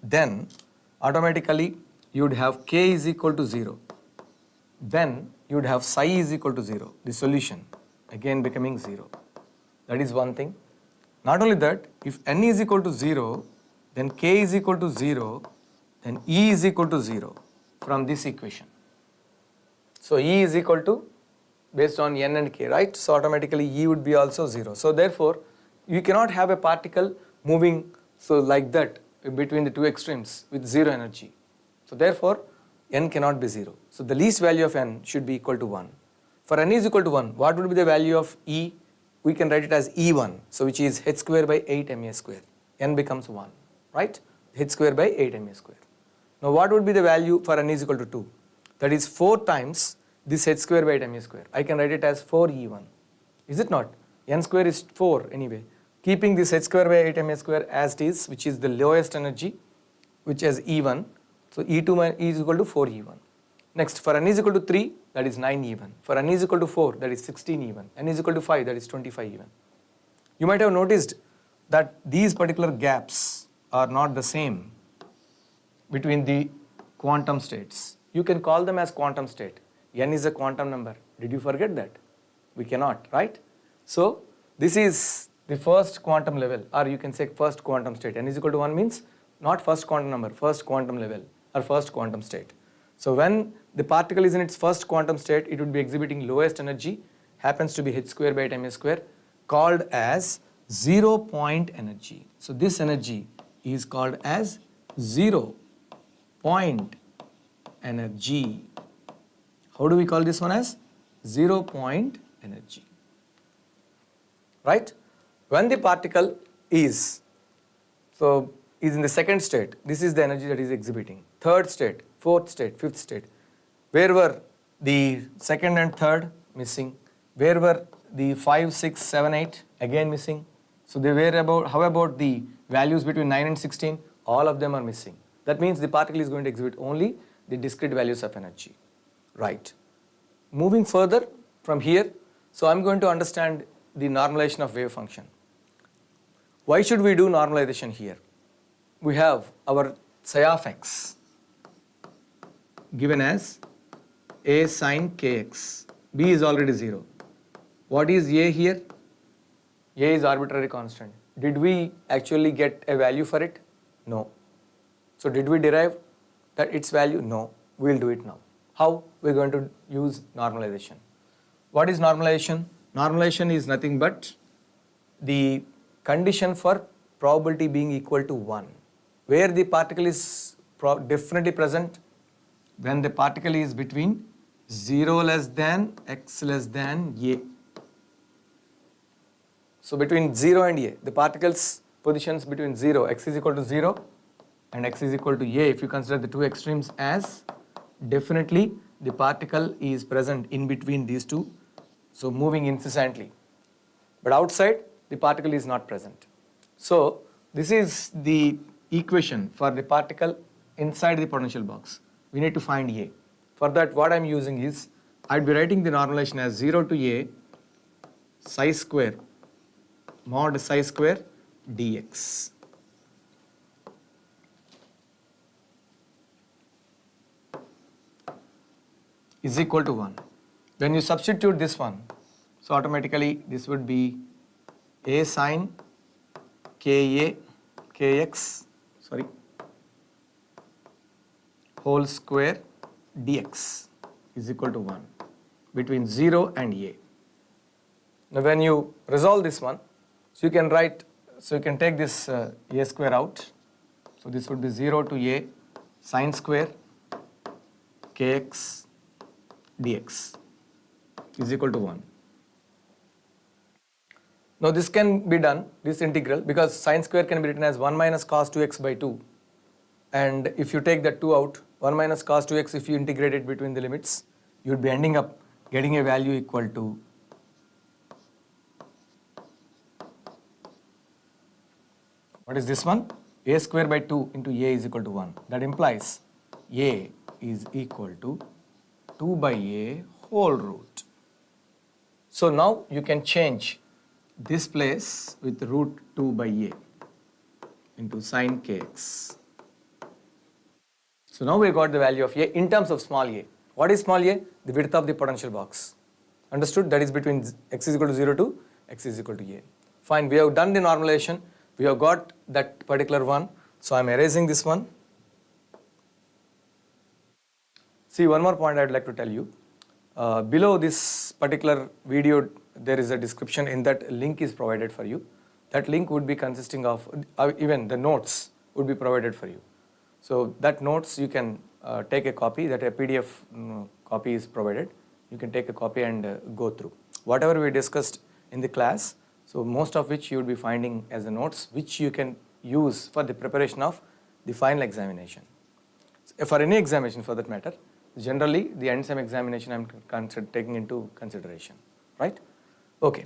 [SPEAKER 1] then automatically you would have k is equal to 0. Then you would have psi is equal to 0. The solution again becoming 0. That is one thing. Not only that, if n is equal to 0, then k is equal to 0, then E is equal to 0 from this equation. So E is equal to, based on n and k, right? So automatically E would be also 0. So therefore, you cannot have a particle moving so like that between the two extremes with 0 energy. So therefore, n cannot be 0. So the least value of n should be equal to 1. For n is equal to 1, what would be the value of E? We can write it as E1, so which is h square by 8ma square. N becomes 1, right? H square by 8ma square. Now what would be the value for n is equal to 2? That is 4 times this h square by 8ma square. I can write it as 4E1. Is it not? N square is 4 anyway. Keeping this h square by 8ma square as it is, which is the lowest energy, which is E1. So E2 is equal to 4E1. Next, for n is equal to 3, that is 9E1. For n is equal to 4, that is 16E1. N is equal to 5, that is 25E1. You might have noticed that these particular gaps are not the same between the quantum states. You can call them as quantum state. N is a quantum number. Did you forget that? We cannot, right? So this is the first quantum level, or you can say first quantum state. N is equal to 1 means not first quantum number, first quantum level or first quantum state. So when the particle is in its first quantum state, it would be exhibiting lowest energy, happens to be h square by 8ma square, called as 0 point energy. So this energy is called as 0 point energy. How do we call this one as? 0 point energy. Right? When the particle is in the second state, this is the energy that is exhibiting. Third state, fourth state, fifth state. Where were the second and third? Missing. Where were the 5, 6, 7, 8, again missing. So they were about, how about the values between 9 and 16? All of them are missing. That means the particle is going to exhibit only the discrete values of energy. Right. Moving further from here, so I'm going to understand the normalization of wave function. Why should we do normalization here? We have our psi of x given as a sine kx. B is already 0. What is a here? A is arbitrary constant. Did we actually get a value for it? No. So did we derive that its value? No. We'll do it now. How? We're going to use normalization. What is normalization? Normalization is nothing but the condition for probability being equal to 1. Where the particle is definitely present? When the particle is between 0 less than x less than a. So between 0 and a, the particle's positions between 0, x is equal to 0 and x is equal to a, if you consider the two extremes as, definitely the particle is present in between these two, so moving incessantly. But outside, the particle is not present. So this is the equation for the particle inside the potential box. We need to find a. For that, what I'm using is, I'd be writing the normalization as 0 to a psi square mod psi square dx. Is equal to 1. When you substitute this one, so automatically this would be a sine ka kx whole square dx is equal to 1 between 0 and a. Now when you resolve this one, so you can write, so you can take this a square out. So this would be 0 to a sine square kx dx is equal to 1. Now this can be done, this integral, because sine square can be written as 1 minus cos 2x by 2. And if you take that 2 out, 1 minus cos 2x, if you integrate it between the limits, you would be ending up getting a value equal to what is this one? A square by 2 into a is equal to 1. That implies a is equal to 2 by a whole root. So now you can change this place with root 2 by a into sine kx. So now we got the value of a in terms of small a. What is small a? The width of the potential box. Understood? That is between x is equal to 0 to x is equal to a. Fine, we have done the normalization. We have got that particular one. So I am erasing this one. See, one more point I would like to tell you. Below this particular video, there is a description. In that, link is provided for you. That link would be consisting of, even the notes would be provided for you. So that notes you can take a copy, that a PDF copy is provided. You can take a copy and go through. Whatever we discussed in the class, so most of which you will be finding as the notes, which you can use for the preparation of the final examination. For any examination for that matter, generally the end sem examination I am taking into consideration, right? Okay.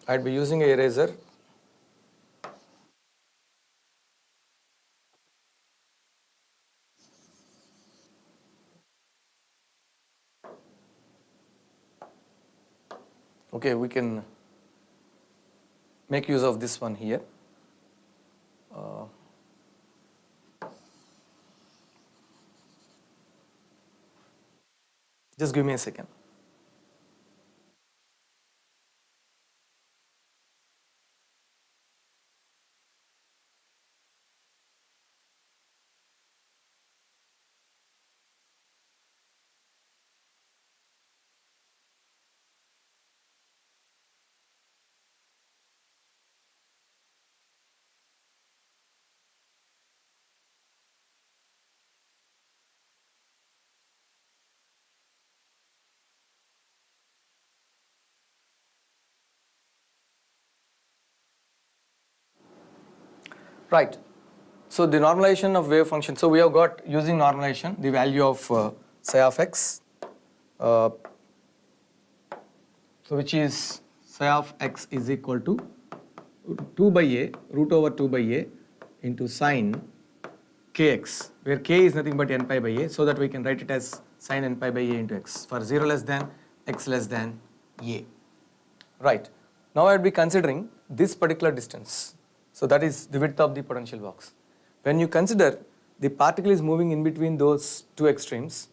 [SPEAKER 1] I'd be using a eraser. Okay, we can make use of this one here. Just give me a second. Right. So the normalization of wave function. So we have got, using normalization, the value of psi of x. So which is psi of x is equal to 2 by a, root over 2 by a into sine kx, where k is nothing but n pi by a, so that we can write it as sine n pi by a into x for 0 less than x less than a. Right. Now I will be considering this particular distance. So that is the width of the potential box. When you consider the particle is moving in between those two extremes,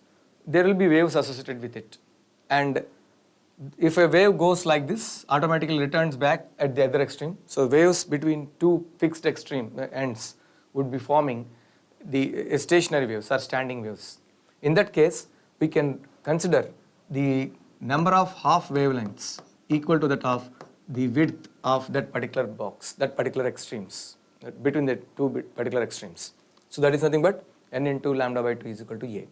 [SPEAKER 1] there will be waves associated with it. And if a wave goes like this, automatically returns back at the other extreme. So waves between two fixed extreme ends would be forming the stationary waves or standing waves. In that case, we can consider the number of half wavelengths equal to that of the width of that particular box, that particular extremes, between the two particular extremes. So that is nothing but n into lambda by 2 is equal to a.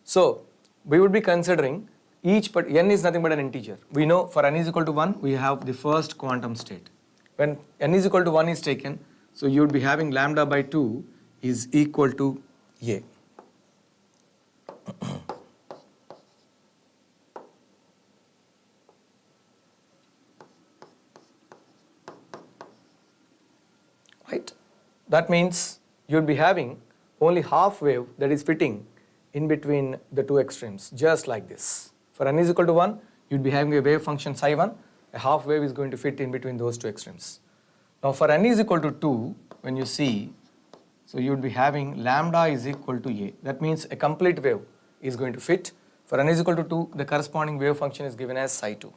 [SPEAKER 1] So we would be considering each, but n is nothing but an integer. We know for n is equal to 1, we have the first quantum state. When n is equal to 1 is taken, so you would be having lambda by 2 is equal to a. Right? That means you would be having only half wave that is fitting in between the two extremes, just like this. For n is equal to 1, you would be having a wave function psi 1, a half wave is going to fit in between those two extremes. Now for n is equal to 2, when you see, so you would be having lambda is equal to a. That means a complete wave is going to fit. For n is equal to 2, the corresponding wave function is given as psi 2.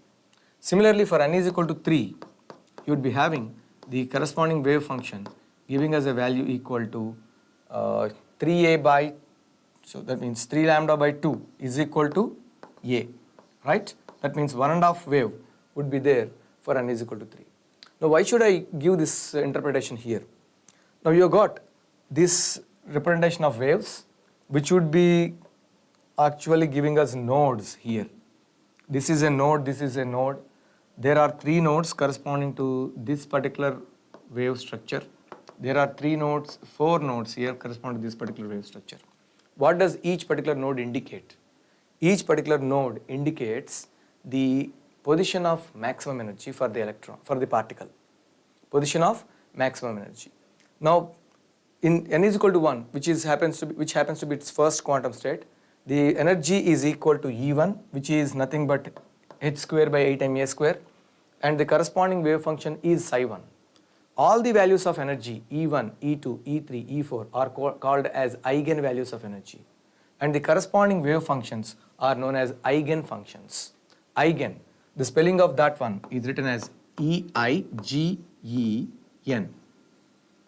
[SPEAKER 1] Similarly, for n is equal to 3, you would be having the corresponding wave function giving us a value equal to 3a by, so that means 3 lambda by 2 is equal to a, right? That means 1.5 wave would be there for n is equal to 3. Now why should I give this interpretation here? Now you have got this representation of waves which would be actually giving us nodes here. This is a node, this is a node. There are 3 nodes corresponding to this particular wave structure. There are 3 nodes, 4 nodes here corresponding to this particular wave structure. What does each particular node indicate? Each particular node indicates the position of maximum energy for the electron, for the particle. Position of maximum energy. Now, in n is equal to 1, which happens to be its first quantum state, the energy is equal to E1, which is nothing but h square by 8ma square, and the corresponding wave function is psi 1. All the values of energy E1, E2, E3, E4 are called as eigenvalues of energy, and the corresponding wave functions are known as eigenfunctions. Eigen, the spelling of that one is written as E-I-G-E-N.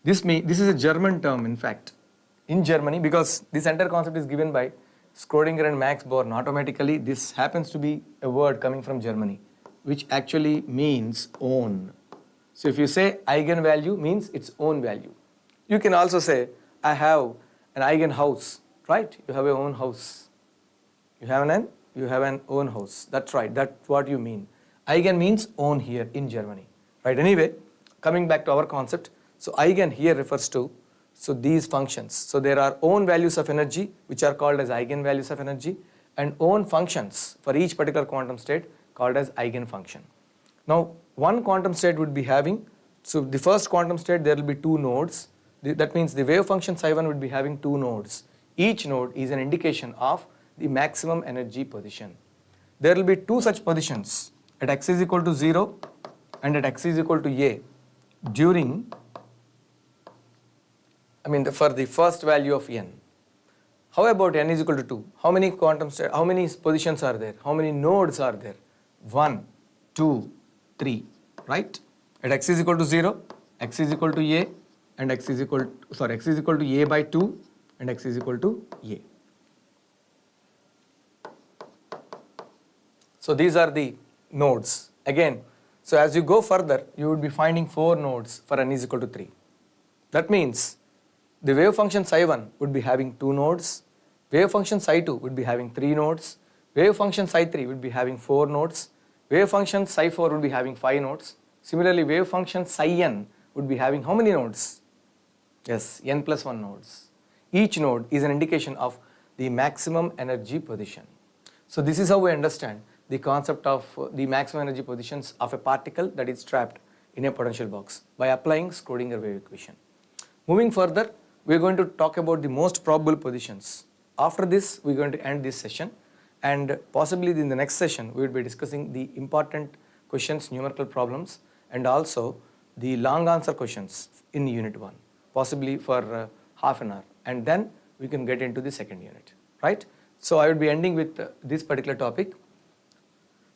[SPEAKER 1] This is a German term, in fact, in Germany, because this entire concept is given by Schrödinger and Max Born automatically. This happens to be a word coming from Germany, which actually means own. So if you say eigenvalue means its own value. You can also say, I have an eigen house, right? You have your own house. You have an own house. That's right, that's what you mean. Eigen means own here in Germany, right? Anyway, coming back to our concept, so eigen here refers to, so these functions. So there are own values of energy which are called as eigenvalues of energy, and own functions for each particular quantum state called as eigenfunction. Now one quantum state would be having, so the first quantum state there will be 2 nodes. That means the wave function psi 1 would be having 2 nodes. Each node is an indication of the maximum energy position. There will be 2 such positions at x is equal to 0 and at x is equal to a during, for the first value of n. How about n is equal to 2? How many how many positions are there? How many nodes are there? 1, 2, 3, right? At x is equal to 0, x is equal to a, and x is equal to a by 2, and x is equal to a. So these are the nodes. Again, so as you go further, you would be finding 4 nodes for n is equal to 3. That means the wave function psi 1 would be having 2 nodes, wave function psi 2 would be having 3 nodes, wave function psi 3 would be having 4 nodes, wave function psi 4 would be having 5 nodes. Similarly, wave function psi n would be having how many nodes? Yes, n plus 1 nodes. Each node is an indication of the maximum energy position. So this is how we understand the concept of the maximum energy positions of a particle that is trapped in a potential box by applying Schrodinger wave equation. Moving further, we are going to talk about the most probable positions. After this, we are going to end this session, and possibly in the next session, we will be discussing the important questions, numerical problems, and also the long answer questions in unit 1, possibly for half an hour, and then we can get into the second unit, right? So I will be ending with this particular topic.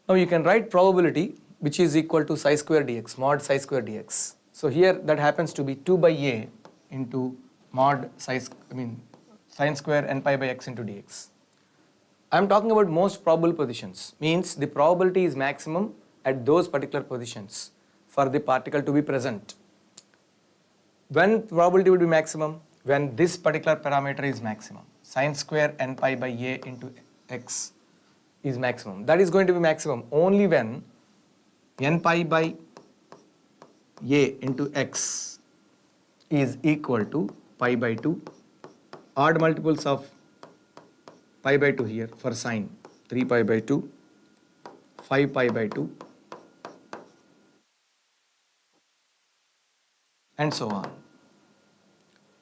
[SPEAKER 1] Now you can write probability, which is equal to psi square dx, mod psi square dx. So here that happens to be 2 by a into mod sin square n pi by x into dx. I am talking about most probable positions, means the probability is maximum at those particular positions for the particle to be present. When probability would be maximum? When this particular parameter is maximum. Sin square n pi by a into x is maximum. That is going to be maximum only when n pi by a into x is equal to pi by 2, odd multiples of pi by 2 here for sine, 3 pi by 2, 5 pi by 2, and so on.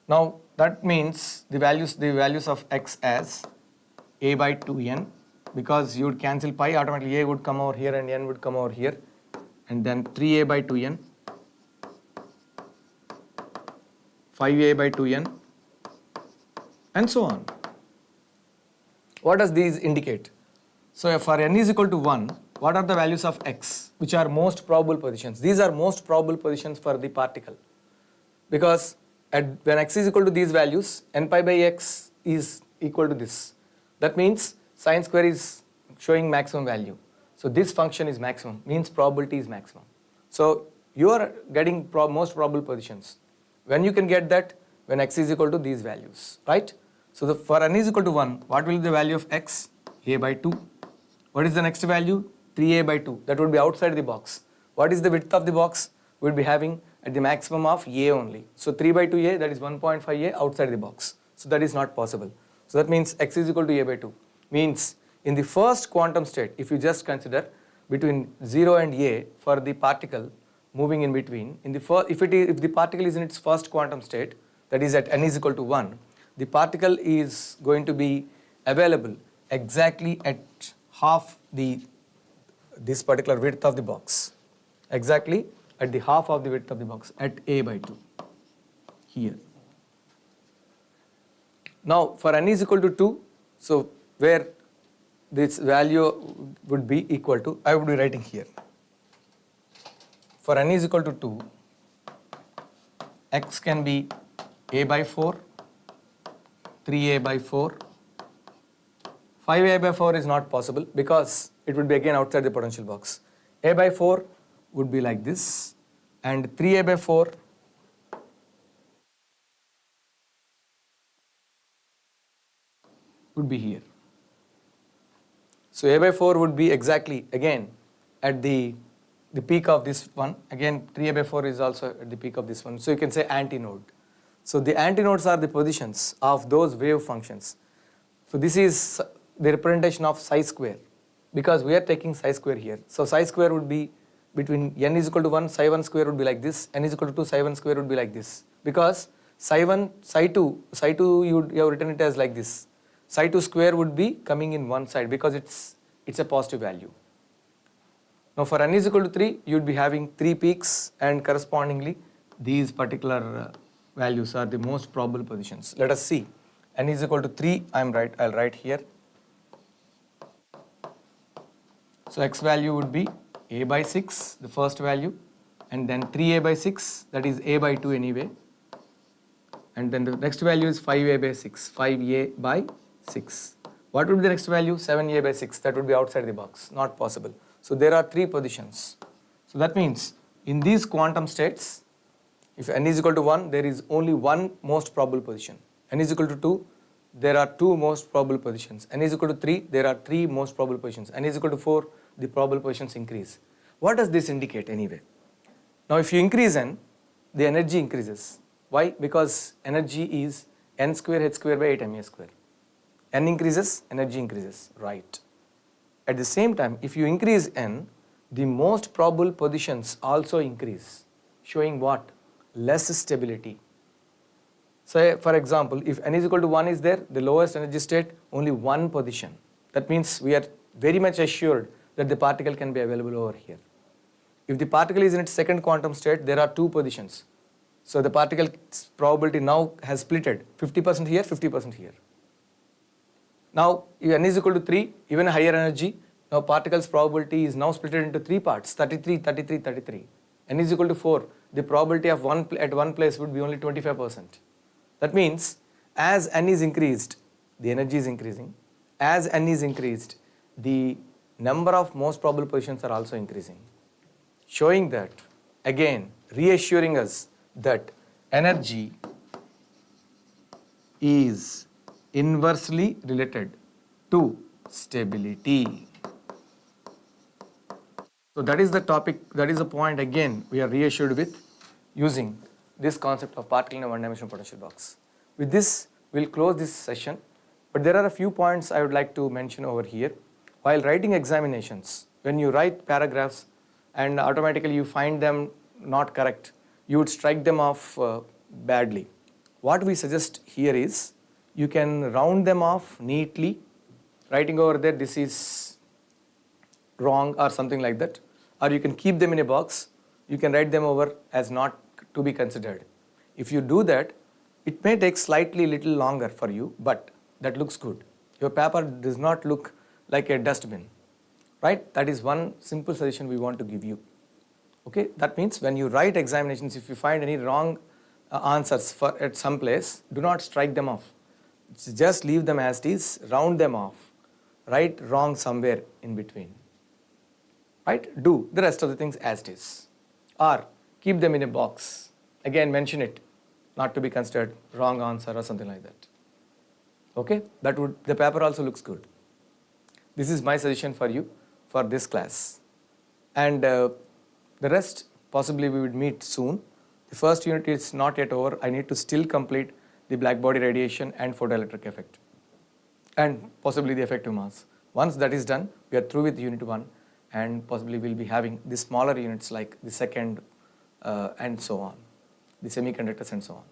[SPEAKER 1] Now that means the values of x as a by 2n, because you would cancel pi, automatically a would come over here and n would come over here, and then 3a by 2n, 5a by 2n, and so on. What does these indicate? So for n is equal to 1, what are the values of x, which are most probable positions? These are most probable positions for the particle, because when x is equal to these values, n pi by x is equal to this. That means sin square is showing maximum value. So this function is maximum, means probability is maximum. So you are getting most probable positions. When you can get that? When x is equal to these values, right? So for n is equal to 1, what will be the value of x? A by 2. What is the next value? 3a by 2. That would be outside the box. What is the width of the box? We will be having at the maximum of a only. So 3 by 2a, that is 1.5a outside the box. So that is not possible. So that means x is equal to a by 2. Means in the first quantum state, if you just consider between 0 and a for the particle moving in between, if the particle is in its first quantum state, that is at n is equal to 1, the particle is going to be available exactly at half this particular width of the box, exactly at the half of the width of the box at a by 2 here. Now for n is equal to 2, so where this value would be equal to, I would be writing here. For n is equal to 2, x can be a by 4, 3a by 4, 5a by 4 is not possible because it would be again outside the potential box. A by 4 would be like this, and 3a by 4 would be here. So a by 4 would be exactly again at the peak of this one. Again 3a by 4 is also at the peak of this one. So you can say antinode. So the antinodes are the positions of those wave functions. So this is the representation of psi square, because we are taking psi square here. So psi square would be between n is equal to 1, psi 1 square would be like this, n is equal to 2, psi 1 square would be like this. Because psi 1, psi 2 you have written it as like this. Psi 2 square would be coming in one side because it's a positive value. Now for n is equal to 3, you would be having 3 peaks, and correspondingly these particular values are the most probable positions. Let us see. N is equal to 3, I'll write here. So x value would be a by 6, the first value, and then 3a by 6, that is a by 2 anyway, and then the next value is 5a by 6, 5a by 6. What would be the next value? 7a by 6, that would be outside the box, not possible. So there are 3 positions. So that means in these quantum states, if n is equal to 1, there is only one most probable position. N is equal to 2, there are 2 most probable positions. N is equal to 3, there are 3 most probable positions. N is equal to 4, the probable positions increase. What does this indicate anyway? Now if you increase n, the energy increases. Why? Because energy is n square h square by 8 mA square. N increases, energy increases, right. At the same time, if you increase n, the most probable positions also increase, showing what? Less stability. So for example, if n is equal to 1 is there, the lowest energy state, only one position. That means we are very much assured that the particle can be available over here. If the particle is in its second quantum state, there are two positions. So the particle's probability now has splitted, 50% here, 50% here. Now if n is equal to 3, even a higher energy, now particle's probability is now split into three parts, 33, 33, 33. N is equal to 4, the probability of at one place would be only 25%. That means as n is increased, the energy is increasing. As n is increased, the number of most probable positions are also increasing. Showing that, again, reassuring us that energy is inversely related to stability. So that is the topic, that is the point again we are reassured with using this concept of particle in a one-dimensional potential box. With this, we'll close this session, but there are a few points I would like to mention over here. While writing examinations, when you write paragraphs and automatically you find them not correct, you would strike them off badly. What we suggest here is you can round them off neatly, writing over there this is wrong or something like that, or you can keep them in a box, you can write them over as not to be considered. If you do that, it may take slightly little longer for you, but that looks good. Your paper does not look like a dustbin, right? That is one simple suggestion we want to give you. Okay, that means when you write examinations, if you find any wrong answers at some place, do not strike them off. Just leave them as it is, round them off, write wrong somewhere in between. Right? Do the rest of the things as it is. Or keep them in a box. Again, mention it, not to be considered wrong answer or something like that. Okay? The paper also looks good. This is my suggestion for you for this class. And the rest, possibly we would meet soon. The first unit is not yet over. I need to still complete the black body radiation and photoelectric effect, and possibly the effective mass. Once that is done, we are through with unit 1, and possibly we'll be having the smaller units like the second and so on, the semiconductors and so on.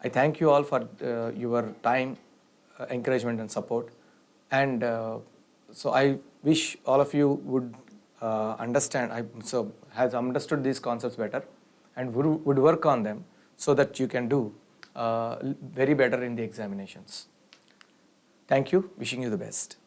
[SPEAKER 1] I thank you all for your time, encouragement and support, and so I wish all of you would has understood these concepts better and would work on them so that you can do very better in the examinations. Thank you, wishing you the best.